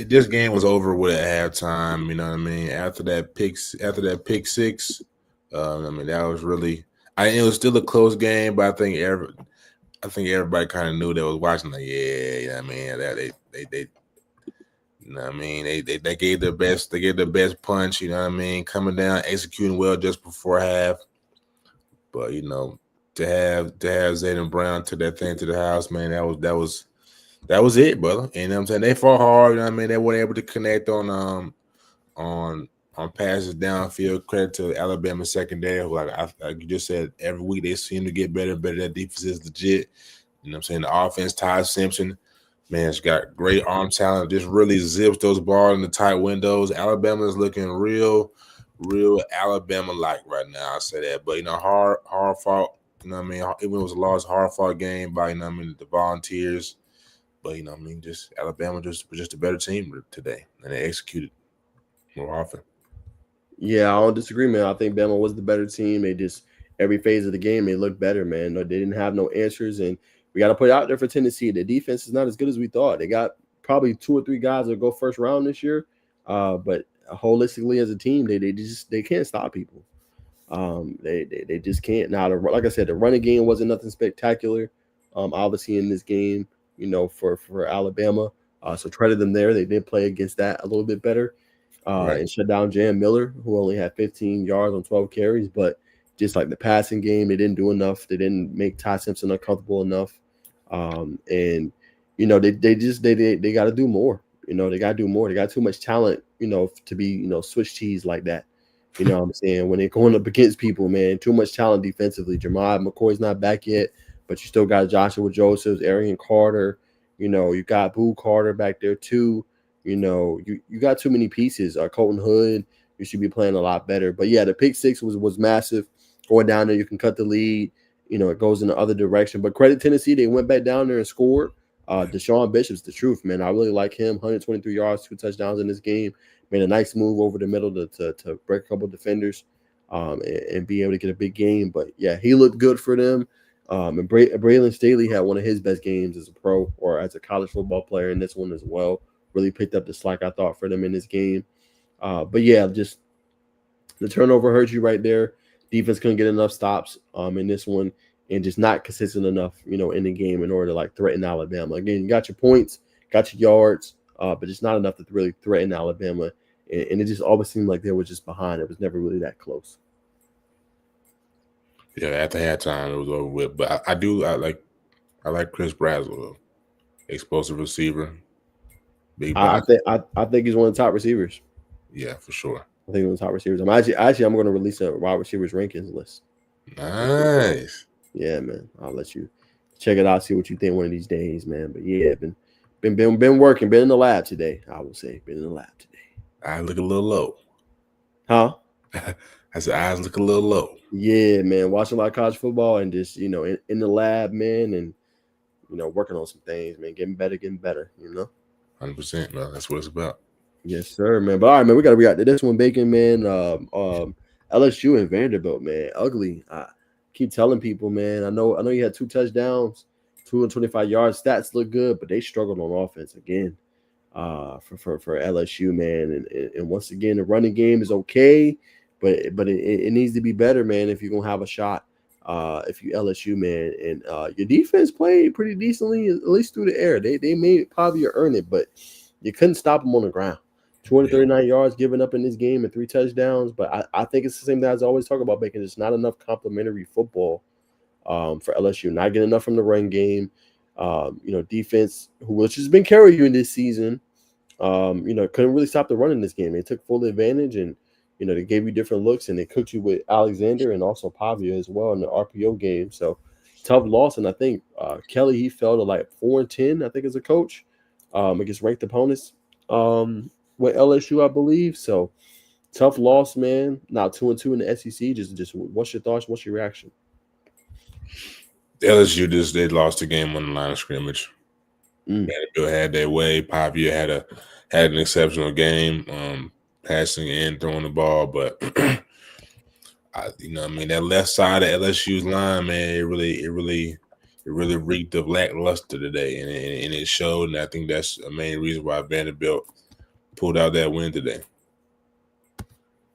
this game was over with at halftime. You know what I mean? After that pick six, I mean that was really. It was still a close game, but I think everybody kind of knew they was watching. Like, yeah, you know what I mean? That they you know what I mean? They gave their best. They gave their best punch. You know what I mean? Coming down, executing well just before half. But to have Zayden Brown took that thing to the house, man, that was it, brother. You know what I'm saying? They fought hard. You know what I mean? They weren't able to connect on passes downfield. Credit to Alabama secondary. Like you just said, every week they seem to get better and better. That defense is legit. You know what I'm saying? The offense, Ty Simpson, man, it's got great arm talent. Just really zips those balls in the tight windows. Alabama is looking real Alabama-like right now. I say that. But, hard fought. You know what I mean? Even it was a loss, hard fought game by, the Volunteers. But, just Alabama was just a better team today. And they executed more often. Yeah, I don't disagree, man. I think Bama was the better team. They just every phase of the game they looked better, man. No, they didn't have no answers, and we got to put it out there for Tennessee. The defense is not as good as we thought. They got probably 2 or 3 guys that go first round this year, but holistically as a team, they can't stop people. They just can't. Now, like I said, the running game wasn't nothing spectacular. Obviously in this game, for Alabama, so credit them there. They did play against that a little bit better. Right. And shut down Jam Miller, who only had 15 yards on 12 carries. But just like the passing game, they didn't do enough. They didn't make Ty Simpson uncomfortable enough. And they got to do more. They got to do more. They got too much talent, to be Swiss cheese like that. You know what I'm saying? When they're going up against people, man, too much talent defensively. Jahmai McCoy's not back yet, but you still got Joshua Josephs, Arian Carter. You got Boo Carter back there too. You got too many pieces. Colton Hood, you should be playing a lot better. But yeah, the pick six was massive. Going down there, you can cut the lead. It goes in the other direction. But credit Tennessee, they went back down there and scored. Deshaun Bishop's the truth, man. I really like him. 123 yards, 2 touchdowns in this game. Made a nice move over the middle to break a couple defenders and be able to get a big game. But yeah, he looked good for them. And Braylon Staley had one of his best games as a pro or as a college football player in this one as well. Really picked up the slack, I thought, for them in this game. But yeah, just the turnover hurt you right there. Defense couldn't get enough stops in this one and just not consistent enough, in the game in order to like threaten Alabama. Again, you got your points, got your yards, but just not enough to really threaten Alabama. And it just always seemed like they were just behind. It was never really that close. Yeah, after halftime it was over with. But I like Chris Braswell, explosive receiver. Big I think he's one of the top receivers. Yeah, for sure. I think he's one of the top receivers. I'm going to release a wide receivers rankings list. Nice. Yeah, man. I'll let you check it out, see what you think one of these days, man. But yeah, been working, been in the lab today. I will say, been in the lab today. I look a little low. Huh? I said eyes look a little low. Yeah, man. Watching a lot of college football and just in the lab, man, and working on some things, man. Getting better. 100%, man. That's what it's about. Yes, sir, man. But all right, man, we got to react to this one, Bacon, man. LSU and Vanderbilt, man. Ugly. I keep telling people, man. I know you had 2 touchdowns, 225 yards. Stats look good, but they struggled on offense again. For LSU, man, and once again, the running game is okay, but it needs to be better, man. If you're gonna have a shot, if you LSU, man, and your defense played pretty decently, at least through the air. They made probably earn it, but you couldn't stop them on the ground. 239 yards given up in this game and 3 touchdowns. But I think it's the same thing as I always talk about, Bacon. It's not enough complimentary football for LSU. Not getting enough from the run game. Defense, which has been carrying you in this season, Couldn't really stop the run in this game. They took full advantage, and they gave you different looks, and they cooked you with Alexander and also Pavia as well in the RPO game. So tough loss, and I think Kelly, he fell to like 4-10, I think, as a coach, against ranked opponents, with LSU, I believe. So tough loss, man. Now 2-2 in the SEC. Just what's your thoughts? What's your reaction? LSU they lost the game on the line of scrimmage. Mm. Vanderbilt had their way. Pavia had an exceptional game, passing and throwing the ball, but that left side of LSU's line, man, it really reeked of lackluster today, and it showed. And I think that's the main reason why Vanderbilt pulled out that win today.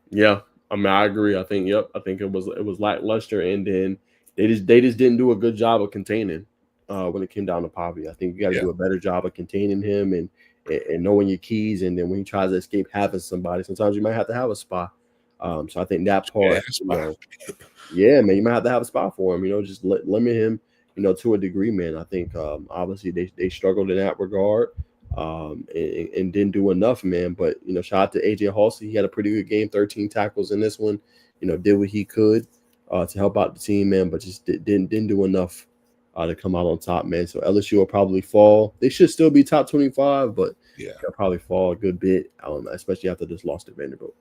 Yeah, I mean, I agree. I think it was lackluster, and then they just didn't do a good job of containing when it came down to Pavia. I think you got to do a better job of containing him and knowing your keys, and then when he tries to escape, having somebody. Sometimes you might have to have a spy. So I think that part, yeah, man, you might have to have a spot for him. Just limit him, to a degree, man. I think obviously they struggled in that regard, and didn't do enough, man. But shout out to AJ Halsey. He had a pretty good game, 13 tackles in this one. Did what he could to help out the team, man, but just didn't do enough to come out on top, man. So LSU will probably fall. They should still be top 25, but they'll probably fall a good bit, especially after this loss to Vanderbilt.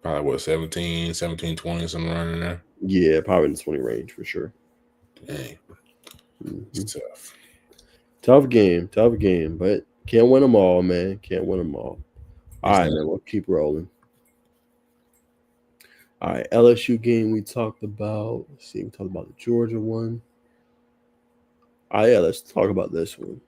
Probably 17, 20, something around in there. Yeah, probably in the 20 range for sure. Dang. It's tough. Tough game, but can't win them all, man. Can't win them all. All right, man, we'll keep rolling. All right, LSU game we talked about. Let's see, we talked about the Georgia one. All right, yeah, let's talk about this one.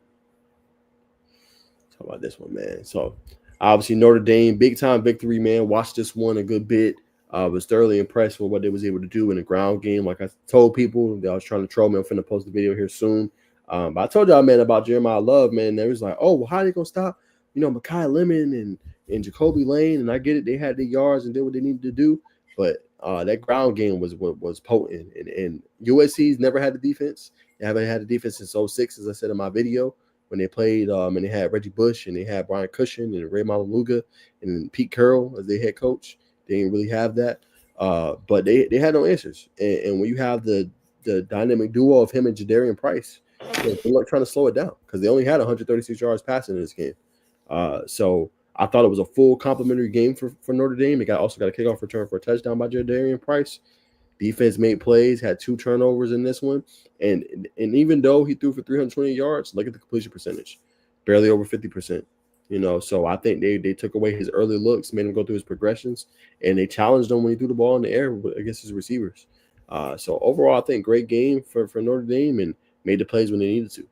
Talk about this one, man. So, obviously, Notre Dame, big-time victory, man. Watched this one a good bit. Was thoroughly impressed with what they was able to do in the ground game. Like I told people, I was trying to troll me. I'm finna post the video here soon. But I told y'all, man, about Jeremiah Love, man. They was like, oh, well, how are they going to stop, Mekhi Lemon and Jacoby Lane? And I get it. They had the yards and did what they needed to do. But that ground game was potent. And USC's never had the defense. They haven't had the defense since 2006, as I said in my video, when they played and they had Reggie Bush and they had Brian Cushion and Ray Maualuga and Pete Carroll as their head coach. They didn't really have that. But they had no answers. And when you have the dynamic duo of him and Jadarian Price, they're trying to slow it down because they only had 136 yards passing in this game. So I thought it was a full complimentary game for Notre Dame. They also got a kickoff return for a touchdown by Jadarian Price. Defense made plays, had 2 turnovers in this one. And even though he threw for 320 yards, look at the completion percentage. Barely over 50%. So I think they took away his early looks, made him go through his progressions, and they challenged him when he threw the ball in the air against his receivers. So overall, I think great game for Notre Dame and made the plays when they needed to.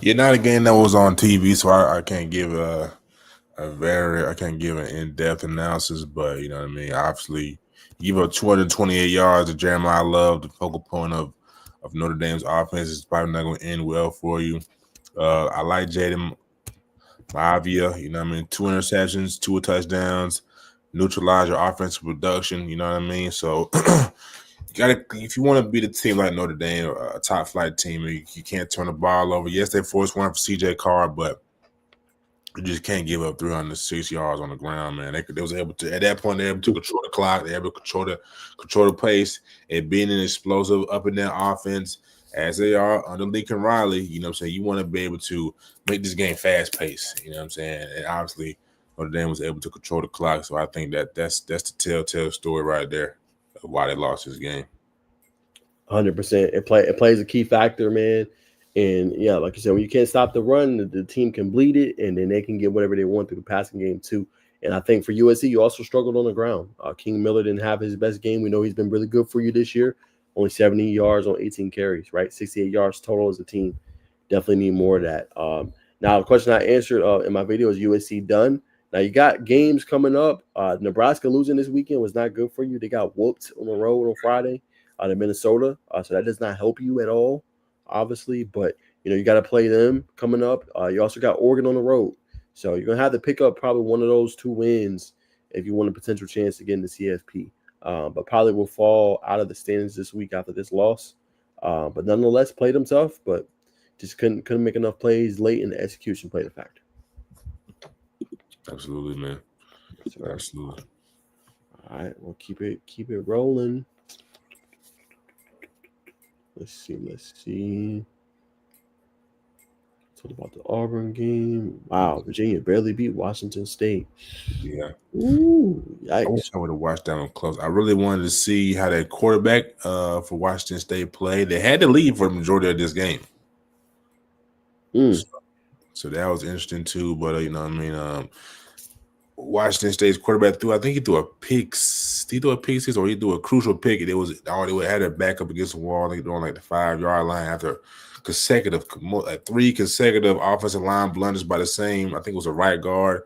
Yeah, not a game that was on TV, so I can't give I can't give an in-depth analysis, but you know what I mean. Obviously, you give up 228 yards to Jeremiah Love, the focal point of Notre Dame's offense is probably not going to end well for you. I like Jaden Maivia, 2 interceptions, 2 touchdowns, neutralize your offensive production, you know what I mean? So if you want to beat a team like Notre Dame, or a top flight team, you can't turn the ball over. Yes, they forced one for CJ Carr, but you just can't give up 306 yards on the ground, man. They was able to, at that point, they were able to control the clock. They were able to control the pace, and being an explosive up and down offense as they are under Lincoln Riley, you want to be able to make this game fast paced, and obviously Notre Dame was able to control the clock. So I think that's the telltale story right there of why they lost this game. 100%. It plays a key factor, man. And yeah, like you said, when you can't stop the run, the team can bleed it, and then they can get whatever they want through the passing game too. And I think for USC, you also struggled on the ground. King Miller didn't have his best game. We know he's been really good for you this year. Only 70 yards on 18 carries, right? 68 yards total as a team. Definitely need more of that. Now, the question I answered in my video is USC done. Now, you got games coming up. Nebraska losing this weekend was not good for you. They got whooped on the road on Friday to Minnesota. So that does not help you at all, obviously. But, you got to play them coming up. You also got Oregon on the road. So you're going to have to pick up probably one of those 2 wins if you want a potential chance to get in the CFP. But probably will fall out of the standings this week after this loss. But nonetheless, played them tough. But just couldn't make enough plays late, and the execution played a factor. Absolutely, man. Sir. Absolutely. All right, we'll keep it rolling. Let's see. Talk about the Auburn game. Wow, Virginia barely beat Washington State. Yeah. Ooh, I yikes. wish I would have watched that one close. I really wanted to see how that quarterback for Washington State played. They had to lead for the majority of this game. So that was interesting too. But you know what I mean? Washington State's quarterback threw. I think he threw a pick. He threw a pick six, or he threw a crucial pick. And it was already had their back up against the wall. They were on like the 5-yard line after three consecutive offensive line blunders by the same. I think it was a right guard,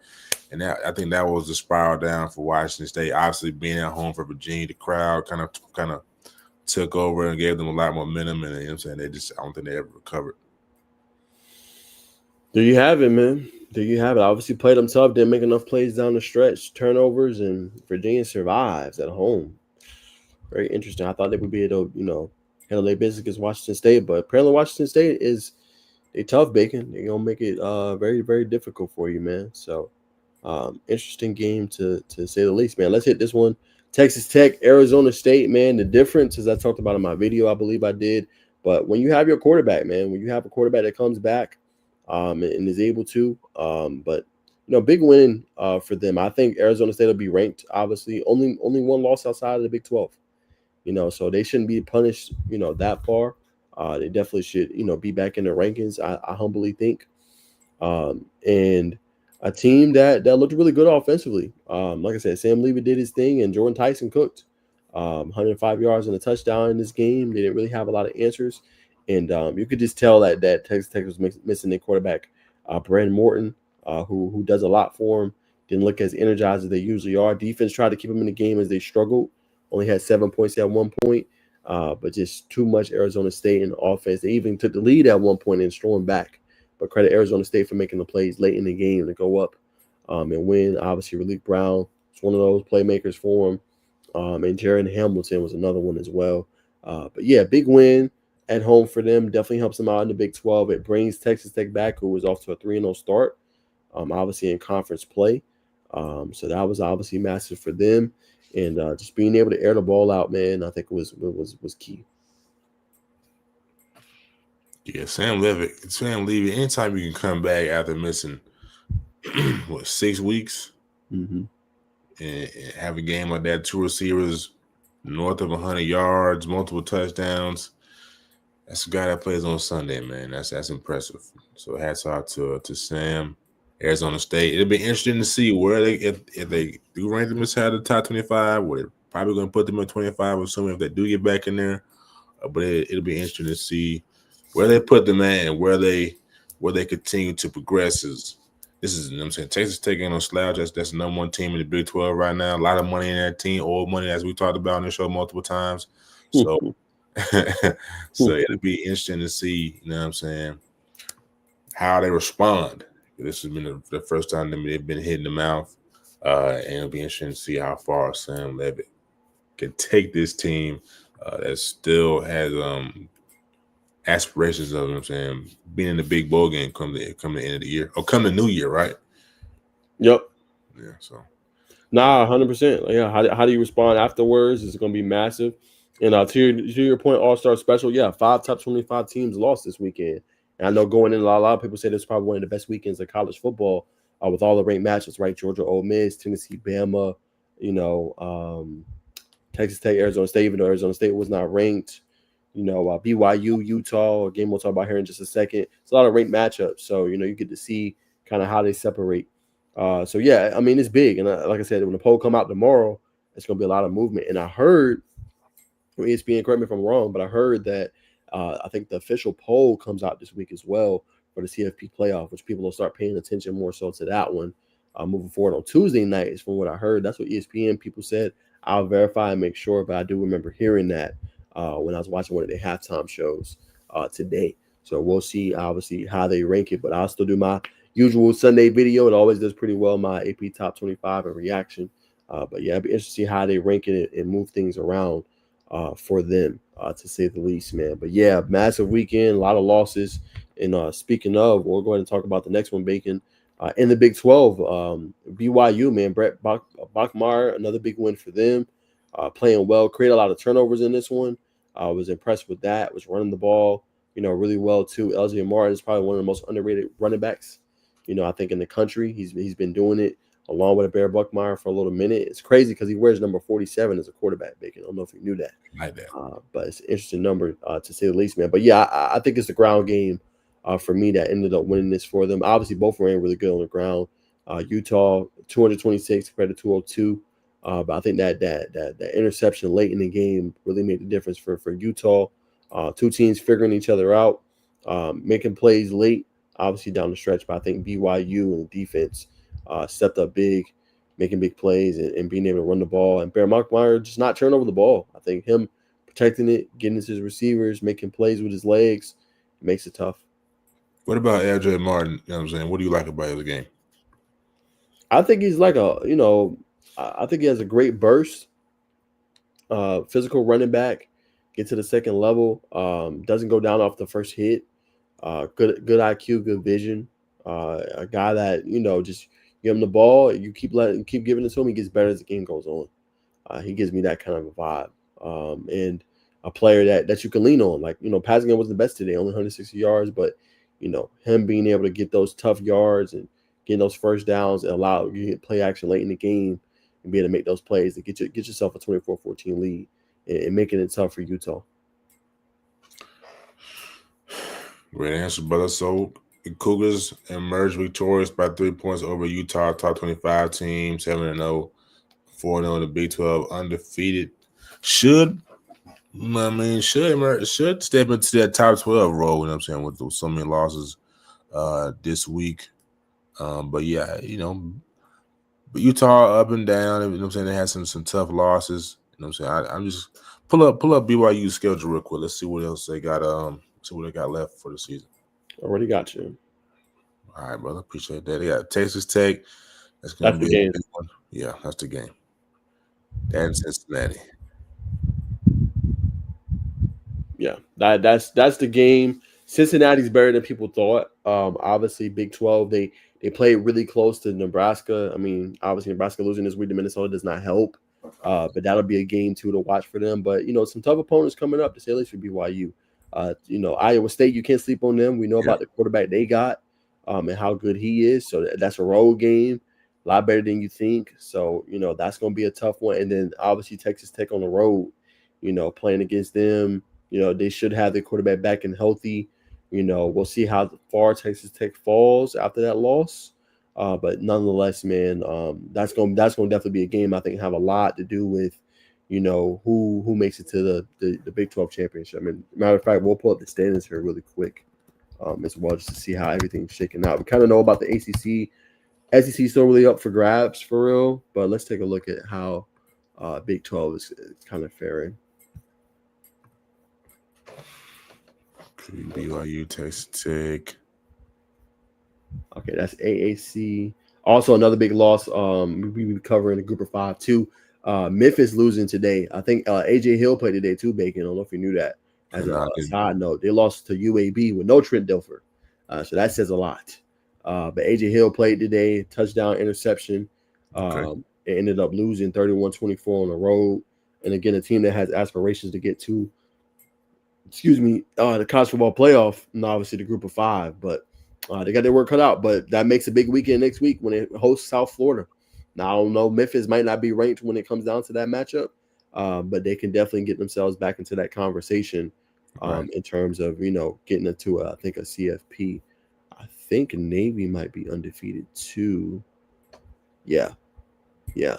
and I think that was the spiral down for Washington State. Obviously, being at home for Virginia, the crowd kind of took over and gave them a lot more momentum. And you know what I'm saying, I don't think they ever recovered. There you have it, man. There you have it. Obviously played them tough, didn't make enough plays down the stretch, turnovers, and Virginia survives at home. Very interesting. I thought they would be able to, handle their business against Washington State, but apparently Washington State is a tough bacon. They're gonna make it very, very difficult for you, man. So interesting game to say the least, man. Let's hit this one. Texas Tech, Arizona State, man. The difference, as I talked about in my video, I believe I did. But when you have your quarterback, man, when you have a quarterback that comes back and is able to, but big win for them. I think Arizona State will be ranked. Obviously, only one loss outside of the Big 12. So they shouldn't be punished. That far. They definitely should. Be back in the rankings. I humbly think. And a team that looked really good offensively. Like I said, Sam Leavitt did his thing, and Jordan Tyson cooked. 105 yards and a touchdown in this game. They didn't really have a lot of answers, and you could just tell that Texas Tech was missing their quarterback, Brandon Morton, who does a lot for him. Didn't look as energized as they usually are. Defense tried to keep him in the game as they struggled. Only had 7 points at one point, but just too much Arizona State in the offense. They even took the lead at one point and stormed back. But credit Arizona State for making the plays late in the game to go up and win. Obviously, Raleek Brown was one of those playmakers for him. And Jaron Hamilton was another one as well. But yeah, big win at home for them. Definitely helps them out in the Big 12. It brings Texas Tech back, who was off to a 3-0 start, obviously in conference play. So that was obviously massive for them. And just being able to air the ball out, man, I think was key. Yeah, Sam Leavitt. Anytime you can come back after missing 6 weeks and have a game like that, 2 receivers, north of 100 yards, multiple touchdowns. That's a guy that plays on Sunday, man. That's impressive. So hats off to Sam. Arizona State. It'll be interesting to see where if they do rank them inside the top 25. We're probably going to put them at 25, assuming if they do get back in there. But it'll be interesting to see where they put them at and where they continue to progress. This is, you know what I'm saying, Texas taking on slouch. That's the number one team in the Big 12 right now. A lot of money in that team, oil money, as we talked about on the show multiple times. So, so it'll be interesting to see, you know what I'm saying, how they respond. This has been the first time they've been hit in the mouth, and it'll be interesting to see how far Sam Leavitt can take this team that still has aspirations of, you know what I'm saying, being in the big bowl game come the end of the year, or come the new year, right? Yep. Yeah. So. Nah, 100%. Yeah. How do you respond afterwards? It's going to be massive. And to your point, All-Star Special, yeah, 5 top 25 teams lost this weekend. And I know going in, a lot of people say this is probably one of the best weekends of college football with all the ranked matchups, right? Georgia, Ole Miss, Tennessee, Bama, Texas Tech, Arizona State, even though Arizona State was not ranked, BYU, Utah, a game we'll talk about here in just a second. It's a lot of ranked matchups. So, you get to see kind of how they separate. So, yeah, I mean, it's big. And like I said, when the poll come out tomorrow, it's going to be a lot of movement. And I heard, ESPN, correct me if I'm wrong, but I heard that I think the official poll comes out this week as well for the CFP playoff, which people will start paying attention more so to that one moving forward on Tuesday nights. From what I heard, that's what ESPN people said. I'll verify and make sure, but I do remember hearing that when I was watching one of their halftime shows today. So we'll see, obviously, how they rank it, but I'll still do my usual Sunday video. It always does pretty well, my AP Top 25 and reaction. But yeah, it'd be interesting to see how they rank it and move things around for them, to say the least, man. But yeah, massive weekend, a lot of losses. And speaking of, we'll go ahead and talk about the next one, Bacon. In the Big 12, BYU, man, Bachmeier, another big win for them. Playing well, created a lot of turnovers in this one. I was impressed with that. Was running the ball, really well too. LJ Martin is probably one of the most underrated running backs, I think in the country. He's been doing it along with Bear Buckmeyer for a little minute. It's crazy because he wears number 47 as a quarterback, Bacon. I don't know if you knew that. Like that. But it's an interesting number, to say the least, man. But yeah, I think it's the ground game for me that ended up winning this for them. Obviously, both ran really good on the ground. Utah 226 compared to 202. But I think that interception late in the game really made the difference for Utah. Two teams figuring each other out, making plays late, obviously down the stretch. But I think BYU and the defense stepped up big, making big plays and being able to run the ball. And Bear Buckmeyer just not turning over the ball. I think him protecting it, getting to his receivers, making plays with his legs, makes it tough. What about LJ Martin? You know what I'm saying? What do you like about his game? I think he's like I think he has a great burst, physical running back, get to the second level, doesn't go down off the first hit, good IQ, good vision, a guy that, just give him the ball, you keep giving it to him, he gets better as the game goes on. He gives me that kind of a vibe, and a player that you can lean on. Like, passing game wasn't the best today, only 160 yards, but him being able to get those tough yards and getting those first downs and allow you to get play action late in the game and be able to make those plays to get yourself a 24-14 lead and making it tough for Utah. Great answer, brother. So the Cougars emerged victorious by 3 points over Utah, top 25 team, 7-0, 4-0 in the Big 12, undefeated. Should step into that top 12 role, you know what I'm saying, with so many losses this week. But yeah, but Utah up and down, you know what I'm saying, they had some tough losses. You know what I'm saying? I'm just pull up BYU's schedule real quick. Let's see what else they got. See what they got left for the season. Already got you. All right, brother. Appreciate that. They got Texas Tech. That's the game. Big one. Yeah, that's the game. And Cincinnati. Yeah, that's the game. Cincinnati's better than people thought. Obviously, Big 12, they played really close to Nebraska. I mean, obviously, Nebraska losing this week to Minnesota does not help. But that'll be a game too to watch for them. But some tough opponents coming up, to say at least for BYU. Iowa State, you can't sleep on them. We know about the quarterback they got, and how good he is. So that's a road game, a lot better than you think. So that's going to be a tough one. And then obviously Texas Tech on the road, playing against them. They should have their quarterback back and healthy. We'll see how far Texas Tech falls after that loss. But nonetheless, man, that's going to definitely be a game I think have a lot to do with, who makes it to the Big 12 championship. I mean, matter of fact, we'll pull up the standings here really quick, as well, just to see how everything's shaking out. We kind of know about the ACC. SEC still really up for grabs for real, but let's take a look at how Big 12 is kind of faring. BYU, Texas Tech. Okay, that's AAC. Also, another big loss. We be covering the group of 5 too. Memphis losing today. I think AJ Hill played today too, Bacon. I don't know if you knew that. As a side note, they lost to UAB with no Trent Dilfer. So that says a lot. But AJ Hill played today, touchdown, interception. It ended up losing 31-24 on the road. And again, a team that has aspirations to get to, the college football playoff, and obviously the group of 5. But they got their work cut out. But that makes a big weekend next week when it hosts South Florida. Now, I don't know. Memphis might not be ranked when it comes down to that matchup, but they can definitely get themselves back into that conversation in terms of, getting into, I think, a CFP. I think Navy might be undefeated too. Yeah.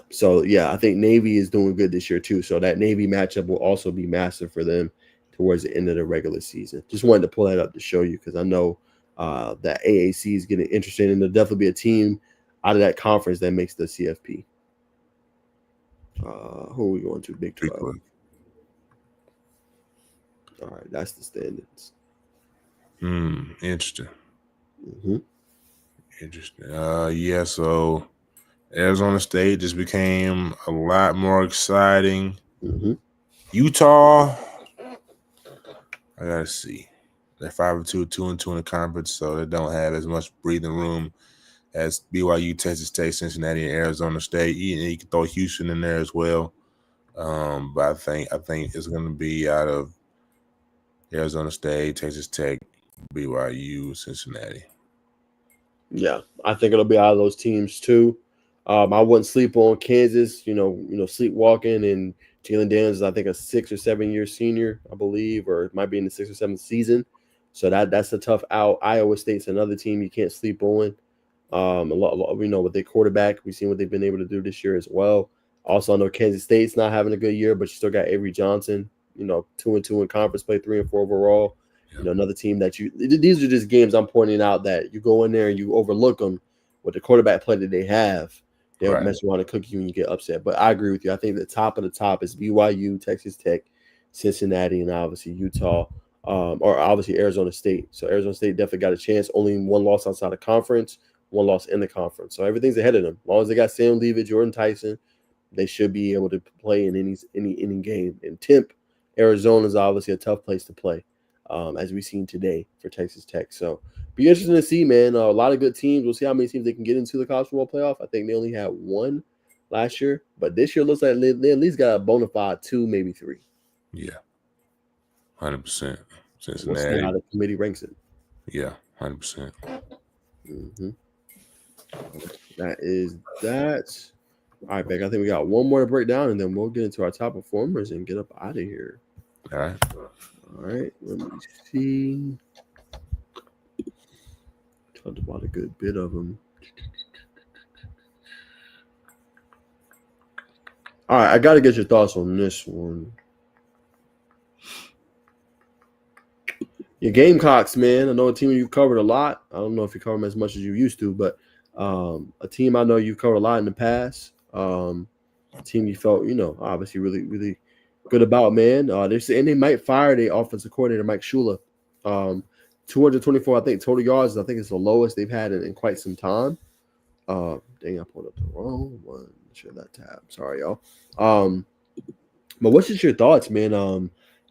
So, I think Navy is doing good this year too. So that Navy matchup will also be massive for them towards the end of the regular season. Just wanted to pull that up to show you because I know that AAC is getting interested, and there'll definitely be a team out of that conference that makes the CFP. Who are we going to? Big 12. All right, that's the standings. Interesting. Mm-hmm. Interesting. So Arizona State just became a lot more exciting. Mm-hmm. Utah, I gotta see. They're 5-2, 2-2 in the conference, so they don't have as much breathing room as BYU, Texas State, Cincinnati, and Arizona State. You can throw Houston in there as well. But I think it's gonna be out of Arizona State, Texas Tech, BYU, Cincinnati. Yeah, I think it'll be out of those teams too. I wouldn't sleep on Kansas. Sleepwalking, and Jalen Daniels is, I think, a 6 or 7 year senior, I believe, or it might be in the 6th or 7th season. So that's a tough out. Iowa State's another team you can't sleep on. We know with their quarterback, we've seen what they've been able to do this year as well. Also, I know Kansas State's not having a good year, but you still got Avery Johnson. 2-2 in conference play, 3-4 overall. Another team that these are just games I'm pointing out that you go in there and you overlook them with the quarterback play that they have. They'll mess around and cook you and you get upset. But I agree with you. I think the top of the top is BYU, Texas Tech, Cincinnati, and obviously Utah, or obviously Arizona State. So Arizona State definitely got a chance. Only one loss outside of conference, one loss in the conference. So everything's ahead of them. As long as they got Sam Leavitt, Jordan Tyson, they should be able to play in any game. And Temp, Arizona is obviously a tough place to play. As we've seen today for Texas Tech. So be interesting to see, man. A lot of good teams. We'll see how many teams they can get into the college football playoff. I think they only had one last year, but this year looks like they at least got a bona fide 2, maybe 3. Yeah, 100%. Cincinnati. We'll see how the committee ranks it. Yeah, 100%. Mm-hmm. That is that. All right, Beck. I think we got one more to break down, and then we'll get into our top performers and get up out of here. All right. All right, let me see. Talked about a good bit of them. All right, I got to get your thoughts on this one. Your Gamecocks, man. I know a team you've covered a lot. I don't know if you cover them as much as you used to, but a team I know you've covered a lot in the past. A team you felt, obviously really, really good about, man. They might fire the offensive coordinator, Mike Shula. 224, I think, total yards. I think it's the lowest they've had in quite some time. Dang, I pulled up the wrong one. Share that tab. Sorry, y'all. But what's just your thoughts, man?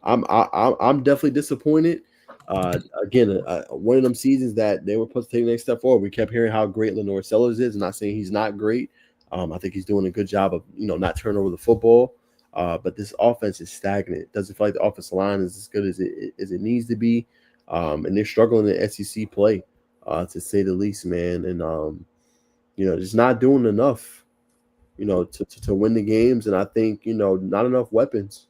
I'm definitely disappointed. Again, one of them seasons that they were supposed to take the next step forward. We kept hearing how great Lenore Sellers is. I'm not saying he's not great. I think he's doing a good job of not turning over the football. But this offense is stagnant. It doesn't feel like the offensive line is as good as it needs to be. And they're struggling in SEC play, to say the least, man. And just not doing enough, to win the games. And I think not enough weapons,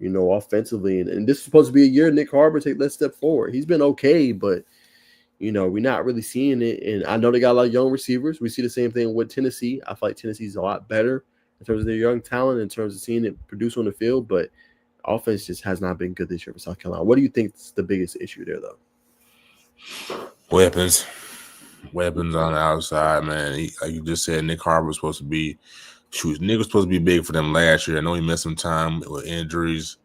offensively. And this is supposed to be a year Nick Harbor take that step forward. He's been okay, but we're not really seeing it. And I know they got a lot of young receivers. We see the same thing with Tennessee. I feel like Tennessee's a lot better in terms of their young talent, in terms of seeing it produce on the field, but offense just has not been good this year for South Carolina. What do you think is the biggest issue there, though? Weapons on the outside, man. Like you just said, Nick Harbor was supposed to be Nick was supposed to be big for them last year. I know he missed some time with injuries,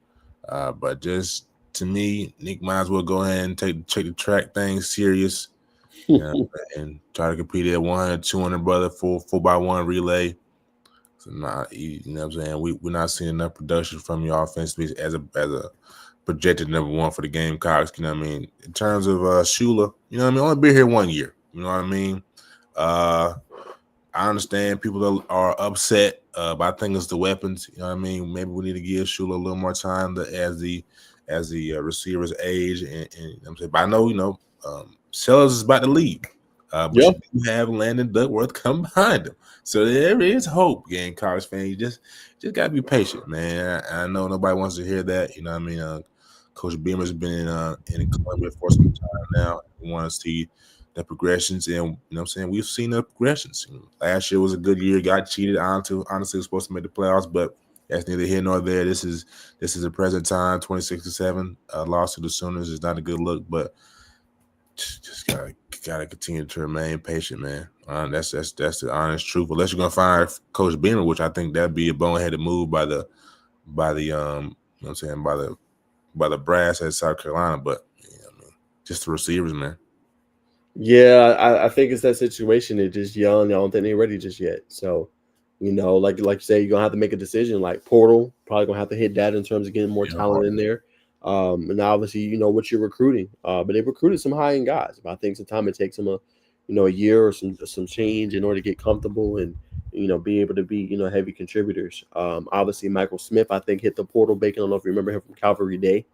but just to me, Nick might as well go ahead and take the track thing serious and try to compete at 100, 200, brother, 4x1 relay. So you know what I'm saying? We're not seeing enough production from your offense as a projected number one for the Gamecocks. You know what I mean? In terms of Shula, you know what I mean? Only been here 1 year. You know what I mean? I understand people are upset, but I think it's the weapons. You know what I mean? Maybe we need to give Shula a little more time as the receivers age. And you know what I'm saying? But I know, Sellers is about to leave. But you do have Landon Duckworth come behind him. So there is hope, Gamecocks fan. You just got to be patient, man. I know nobody wants to hear that. You know what I mean? Coach Beamer's been in Columbia for some time now. We want to see the progressions, and you know what I'm saying, we've seen the progressions. Last year was a good year. Got cheated. Honestly, was supposed to make the playoffs, but that's neither here nor there. This is a present time. 26-7 loss to the Sooners is not a good look, but just gotta continue to remain patient, man. That's the honest truth. Unless you're gonna fire Coach Beamer, which I think that'd be a boneheaded move by the you know what I'm saying, by the brass at South Carolina. But just the receivers, man. Yeah, I think it's that situation. They're just young. I don't think they're ready just yet. So, You know, like you say, you're gonna have to make a decision. Like portal, probably gonna have to hit that in terms of getting more Yeah, talent in there. And obviously, you know what you're recruiting. But they've recruited some high end guys. But I think sometimes it takes them a year or some change in order to get comfortable and be able to be heavy contributors. Obviously, Michael Smith, I think, hit the portal. Bacon, I don't know if you remember him from Calvary Day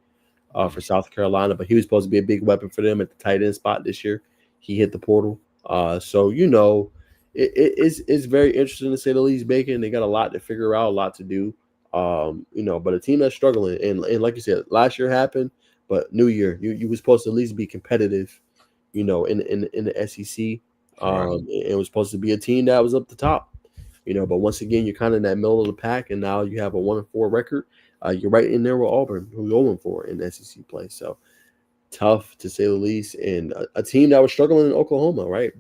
for South Carolina, but he was supposed to be a big weapon for them at the tight end spot this year. He hit the portal. So it's very interesting to say the least. Bacon, they got a lot to figure out, a lot to do. But a team that's struggling, and like you said, last year happened, but New Year, you was supposed to at least be competitive, in the SEC. right. It was supposed to be a team that was up the top. But once again, you're kind of in that middle of the pack, and now you have a 1-4 record. You're right in there with Auburn, who's 0-4 in SEC play. So tough to say the least, and a team that was struggling in Oklahoma, right?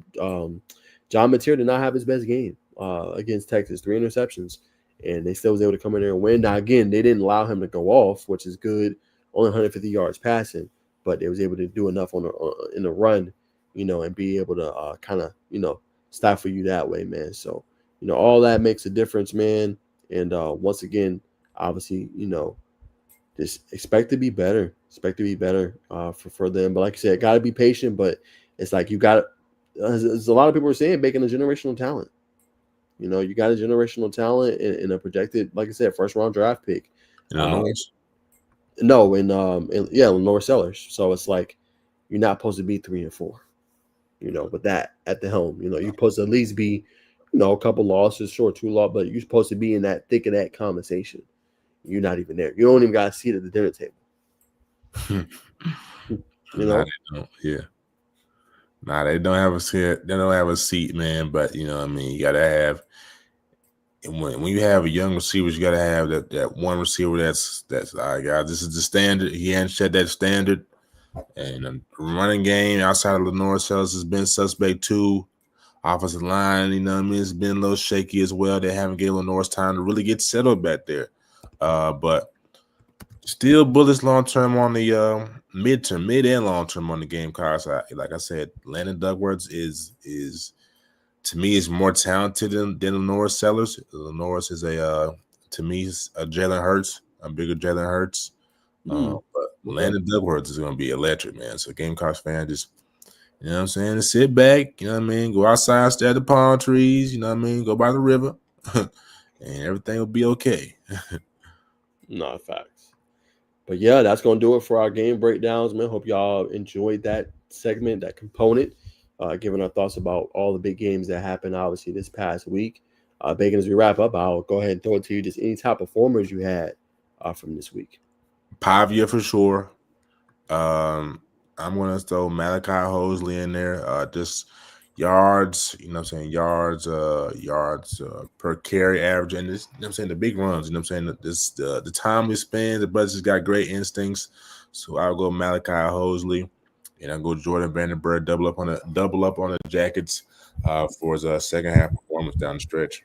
John Mateer did not have his best game against Texas, 3 interceptions, and they still was able to come in there and win. Now, again, they didn't allow him to go off, which is good, only 150 yards passing, but they was able to do enough in the run, and be able to kind of, stifle you that way, man. So, all that makes a difference, man. And once again, obviously, just expect to be better. Expect to be better for them. But like I said, got to be patient. But it's like you got, as a lot of people are saying, making a generational talent. You got a generational talent and a projected, like I said, first round draft pick. In Illinois? No, Lenore Sellers. So it's like you're not supposed to be 3-4. With that at the helm, you're supposed to at least be, a couple losses, sure, 2 losses, but you're supposed to be in that thick of that conversation. You're not even there. You don't even got a seat at the dinner table. Nah, they don't. Yeah. Nah, they don't have a seat. They don't have a seat, man. But you know what I mean? You gotta have, and when you have a young receiver, you gotta have that one receiver that's all right, guys, this is the standard. He hadn't set that standard. And the running game outside of Lenore Sellers has been suspect too. Offensive line, it's been a little shaky as well. They haven't given Lenore's time to really get settled back there. But still bullets long term on the mid and long term on the Gamecocks. Like I said, Landon Duckworth is to me is more talented than Lenore Sellers. Lenore is to me a Jalen Hurts, a bigger Jalen Hurts. But Landon Duckworth is going to be electric, man. So Gamecocks fan, just you know what I'm saying, to sit back, you know what I mean, go outside, stare at the palm trees, you know what I mean, go by the river, and everything will be okay. No, facts. But yeah, that's gonna do it for our game breakdowns, man. Hope y'all enjoyed that segment, that component, giving our thoughts about all the big games that happened, obviously, this past week. Bacon, as we wrap up, I'll go ahead and throw it to you. Just any top performers you had from this week. Pavia for sure. I'm gonna throw Malachi Hosley in there. Just yards, yards per carry average, and this, the big runs. This the time we spend. The brother's got great instincts, so I'll go Malachi Hosley, and I'll go Jordan Vandenberg double up on the Jackets for his second half performance down the stretch.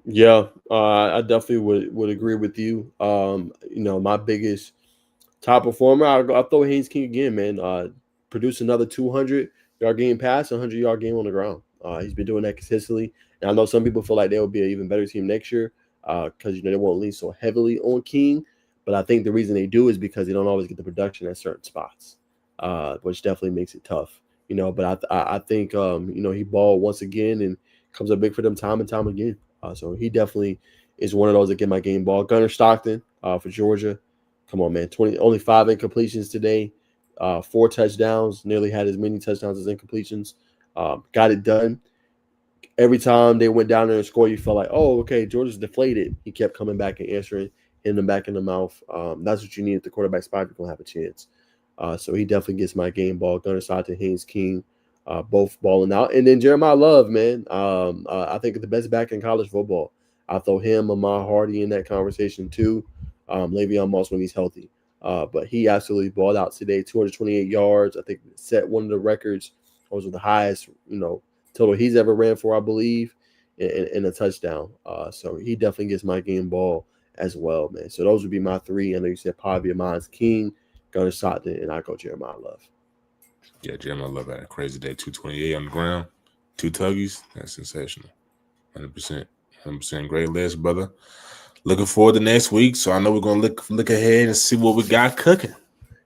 Yeah, I definitely would agree with you. My biggest top performer, I'll throw Haynes King again, man. Produce another 200-yard game pass, 100-yard game on the ground. He's been doing that consistently. And I know some people feel like they'll be an even better team next year because they won't lean so heavily on King. But I think the reason they do is because they don't always get the production at certain spots, which definitely makes it tough. But I think he balled once again and comes up big for them time and time again. So he definitely is one of those that get my game ball. Gunnar Stockton for Georgia. Come on, man. Only 5 incompletions today, 4 touchdowns, nearly had as many touchdowns as incompletions. Got it done. Every time they went down there and scored, you felt like, oh, okay, Georgia's deflated. He kept coming back and answering, hitting them back in the mouth. That's what you need at the quarterback spot if you're going to have a chance. So he definitely gets my game ball. Gunnar Stockton, Haynes King, both balling out. And then Jeremiah Love, man. I think the best back in college football. I'll throw him, Ahmad Hardy in that conversation too. Le'Veon Moss when he's healthy. But he absolutely balled out today, 228 yards. I think set one of the records. Those were the highest, total he's ever ran for, I believe, in a touchdown. So he definitely gets my game ball as well, man. So those would be my 3. I know you said Pavia, mine's King, Gunnar Stockton, and I go Jeremiah Love. Yeah, Jeremiah Love had a crazy day, 228 on the ground. 2 tuggies. That's sensational. 100%. 100% great list, brother. Looking forward to next week. So I know we're gonna look ahead and see what we got cooking.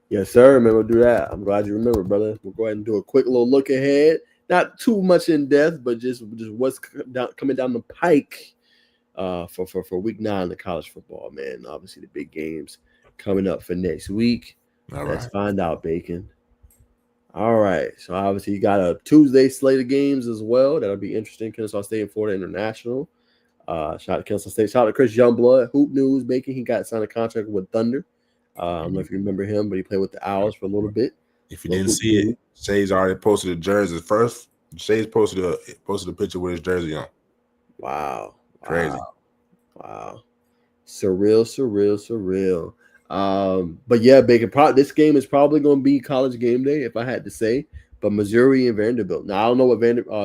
Yes, sir, man. We'll do that. I'm glad you remember, brother. We'll go ahead and do a quick little look ahead. Not too much in depth, but just what's coming down the pike for week 9 of college football, man. Obviously, the big games coming up for next week. All Let's right. find out, Bacon. All right. So obviously you got a Tuesday slate of games as well. That'll be interesting. Kennesaw State and Florida International. Shout out to Kennesaw State. Shout out to Chris Youngblood. Hoop News, Bacon. He got signed a contract with Thunder. I don't know if you remember him, but he played with the Owls for a little bit. If you didn't see it, Shay's already posted the jersey first. Shay's posted a picture with his jersey on. Wow. Crazy. Wow. Surreal. But yeah, Bacon. This game is probably going to be college game day, if I had to say. But Missouri and Vanderbilt. Now I don't know what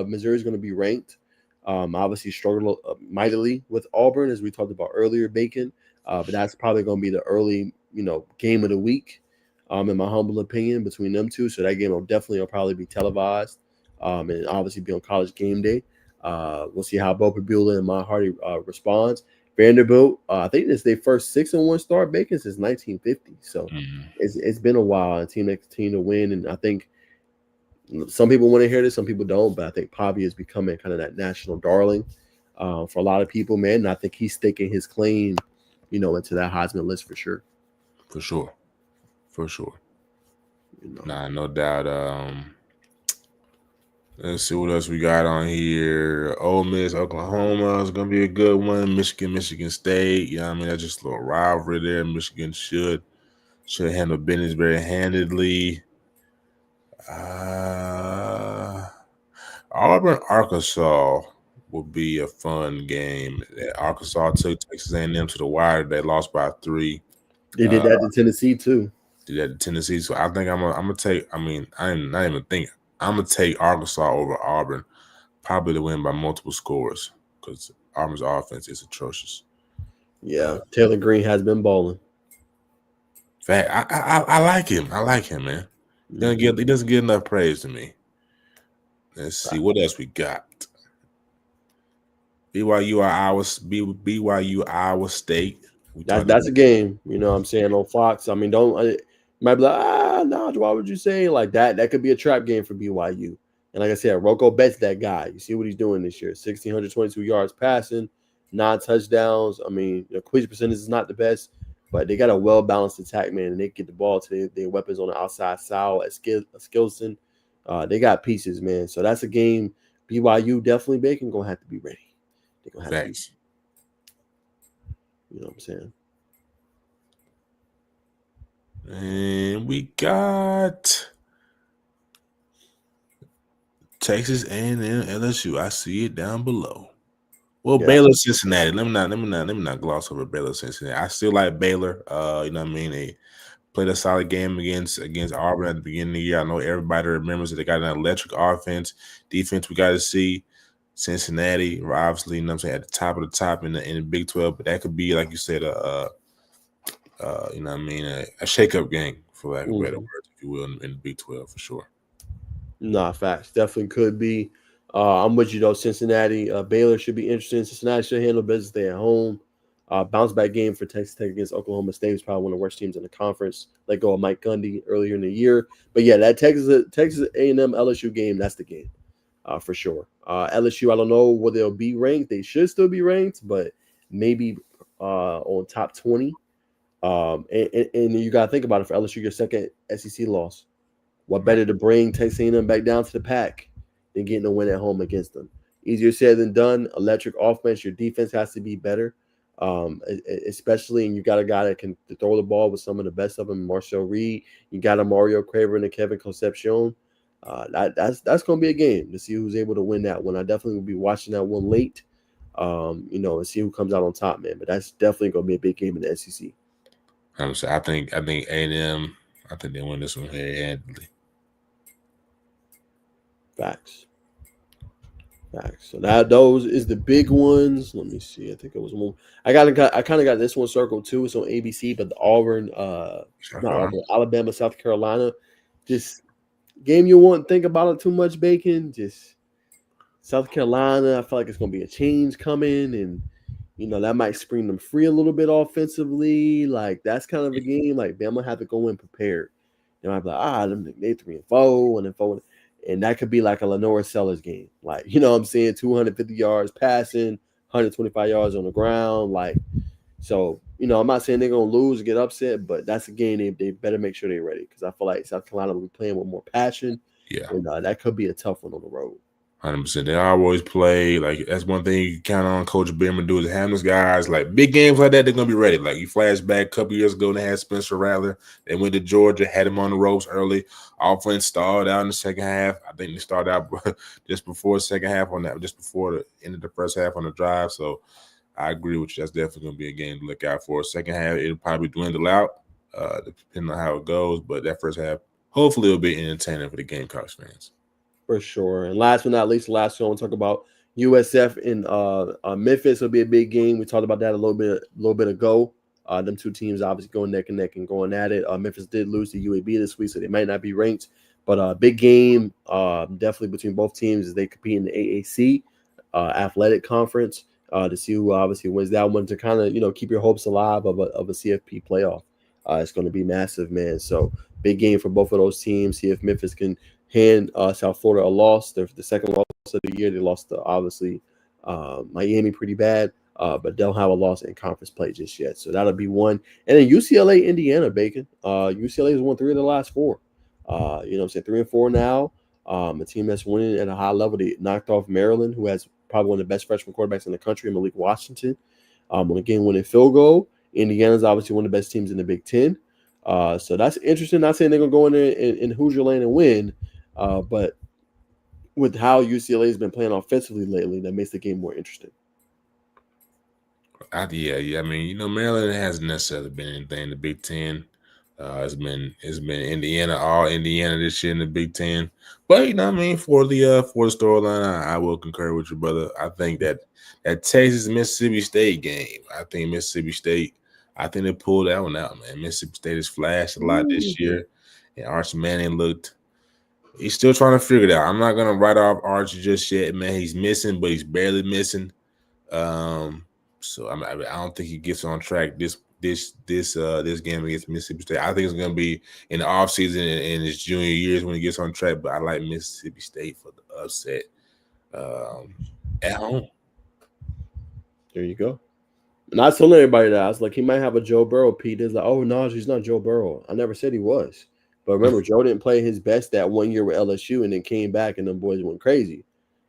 Missouri is going to be ranked. Obviously struggled mightily with Auburn, as we talked about earlier, Bacon. But that's probably going to be the early, game of the week, in my humble opinion, between them two. So that game will probably be televised, and obviously be on college game day. We'll see how Bo Pabula and Matt Hardy responds. Vanderbilt, I think it's their first 6-1 start, Bacon, since 1950. So it's been a while. A team that continue to win, and I think some people want to hear this, some people don't. But I think Pavia is becoming kind of that national darling for a lot of people, man. And I think he's staking his claim, into that Heisman list for sure. For sure. Nah, no doubt. Let's see what else we got on here. Ole Miss, Oklahoma is gonna be a good one. Michigan State. I mean, that's just a little rivalry there. Michigan should handle business very handedly. Auburn, Arkansas will be a fun game. Arkansas took Texas A&M to the wire. They lost by 3. They did that to Tennessee too. So I think I'm gonna take. I mean, I'm not even thinking. I'm gonna take Arkansas over Auburn, probably to win by multiple scores because Auburn's offense is atrocious. Yeah, Taylor Green has been balling. Fact, I like him. I like him, man. He doesn't get enough praise to me. Let's see what else we got. BYU Iowa State. That's a game. You know what I'm saying, on Fox. I mean, you might be like, no, why would you say like that? That could be a trap game for BYU. And like I said, Rocco Betts that guy. You see what he's doing this year. 1,622 yards passing, 9 touchdowns. I mean, the completion percentage is not the best, but they got a well-balanced attack, man, and they get the ball to their weapons on the outside. Sal, Skilson. They got pieces, man. So that's a game BYU definitely Bacon going to have to be ready. They're going to have to be. You know what I'm saying? And we got Texas A&M LSU. I see it down below. Well, Baylor, Cincinnati. Let me not gloss over Baylor, Cincinnati. I still like Baylor. You know what I mean? They played a solid game against Auburn at the beginning of the year. I know everybody remembers that they got an electric offense. Defense we got to see. Cincinnati, obviously, you know what I'm saying, at the top of the top in the Big 12, but that could be, like you said, you know what I mean, a shakeup game, for lack of better words, if you will, in the Big 12 for sure. Nah, facts. Definitely could be. I'm with you, though. Cincinnati, Baylor should be interesting. Cincinnati should handle business. They at home. Bounce back game for Texas Tech against Oklahoma State was probably one of the worst teams in the conference. Let go of Mike Gundy earlier in the year. But yeah, that Texas A&M LSU game, that's the game. For sure. LSU, I don't know where they'll be ranked. They should still be ranked, but maybe on top 20. And you got to think about it. For LSU, your second SEC loss. What better to bring Texas A&M back down to the pack than getting a win at home against them? Easier said than done. Electric offense. Your defense has to be better, especially, and you got a guy that can throw the ball with some of the best of them, Marcel Reed. You got a Mario Craver and a Kevin Concepcion. That's going to be a game to see who's able to win that one. I definitely will be watching that one late, and see who comes out on top, man. But that's definitely going to be a big game in the SEC. I think A&M. I think they win this one handily. Facts. So those is the big ones. Let me see. I think it was one. I kind of got this one circled too. It's on ABC, but the Auburn, Alabama, South Carolina, just game you won't think about it too much, Bacon. Just South Carolina, I feel like it's going to be a change coming, and that might spring them free a little bit offensively. Like that's kind of a game. Like Bama have to go in prepared. They might be like, they 3-4, 1-4, and that could be like a Lenore Sellers game. Like what I'm saying, 250 yards passing, 125 yards on the ground. Like so, I'm not saying they're gonna lose or get upset, but that's a game they better make sure they're ready because I feel like South Carolina will be playing with more passion. Yeah. And that could be a tough one on the road. 100%. They always play. Like, that's one thing you count on Coach Beamer do is have those guys, like, big games like that, they're going to be ready. Like, you flash back a couple years ago, they had Spencer Rattler. They went to Georgia, had him on the ropes early. Offense stalled out in the second half. I think they started out just before the second half on that, just before the end of the first half on the drive. So, I agree with you. That's definitely going to be a game to look out for. Second half, it'll probably dwindle out, depending on how it goes. But that first half, hopefully, it'll be entertaining for the Gamecocks fans. For sure. And last but not least, last one I want to talk about USF in Memphis will be a big game. We talked about that a little bit ago. Them two teams obviously going neck and neck and going at it. Memphis did lose to UAB this week, so they might not be ranked. But big game, definitely between both teams as they compete in the AAC athletic conference to see who obviously wins that one to kind of keep your hopes alive of a CFP playoff. It's going to be massive, man. So big game for both of those teams. See if Memphis can hand South Florida a loss. The second loss of the year. They lost to obviously Miami pretty bad, but they'll have a loss in conference play just yet. So that'll be one. And then UCLA, Indiana, Bacon. UCLA has won 3 of the last 4. I'm saying 3-4 now. A team that's winning at a high level. They knocked off Maryland, who has probably one of the best freshman quarterbacks in the country, Malik Washington. On a game-winning field goal. Indiana's obviously one of the best teams in the Big Ten. So that's interesting. Not saying they're going to go in there in Hoosier Lane and win, but with how UCLA has been playing offensively lately, that makes the game more interesting. Yeah. I mean, Maryland hasn't necessarily been anything in the Big Ten. It's been Indiana, all Indiana this year in the Big Ten. But for the storyline, I will concur with you, brother. I think that Texas Mississippi State game, I think they pulled that one out, man. Mississippi State has flashed a lot this year, and Arch Manning he's still trying to figure it out. I'm not gonna write off Archie just yet, man. He's missing, but he's barely missing. So I don't think he gets on track this game against Mississippi State. I think it's gonna be in the offseason and his junior years when he gets on track. But I like Mississippi State for the upset at home. There you go. And I was telling everybody that I was like, he might have a Joe Burrow. Pete is like, oh no, he's not Joe Burrow. I never said he was. But remember, Joe didn't play his best that 1 year with LSU and then came back and them boys went crazy.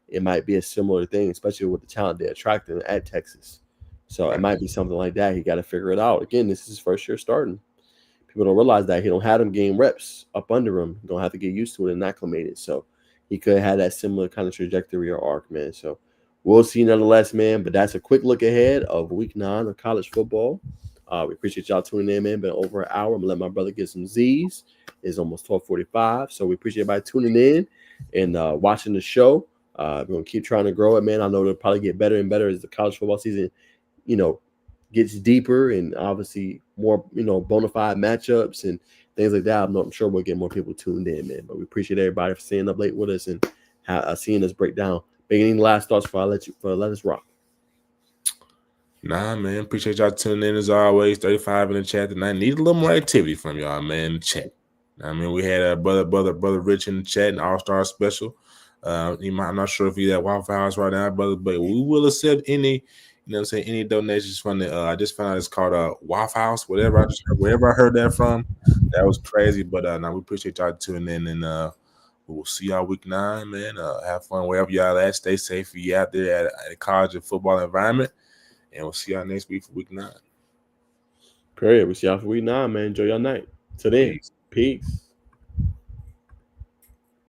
It might be a similar thing, especially with the talent they attracted at Texas. So it might be something like that. He got to figure it out. Again, this is his first year starting. People don't realize that. He don't have them game reps up under him. He don't have to get used to it and acclimated. So he could have had that similar kind of trajectory or arc, man. So we'll see nonetheless, man. But that's a quick look ahead of week 9 of college football. We appreciate y'all tuning in, man. Been over an hour. I'm going to let my brother get some Z's. It's almost 12:45. So we appreciate everybody tuning in and watching the show. We're going to keep trying to grow it, man. I know it'll probably get better and better as the college football season, gets deeper and obviously more, bona fide matchups and things like that. I'm sure we'll get more people tuned in, man. But we appreciate everybody for staying up late with us and seeing us break down. Any last thoughts before I let us rock? Nah, man. Appreciate y'all tuning in as always. 35 in the chat tonight. Need a little more activity from y'all, man, in the chat. I mean, we had a brother Rich in the chat, an all-star special. I'm not sure if he's at Waffle House right now, brother, but we will accept any, any donations from the. I just found out it's called Waffle House, whatever. Wherever I heard that from, that was crazy. But now we appreciate y'all tuning in, and we'll see y'all week 9, man. Have fun wherever y'all at. Stay safe. You out there at a college and football environment, and we'll see y'all next week for week 9. Great. We'll see y'all for week 9, man. Enjoy your night. Till then, peace.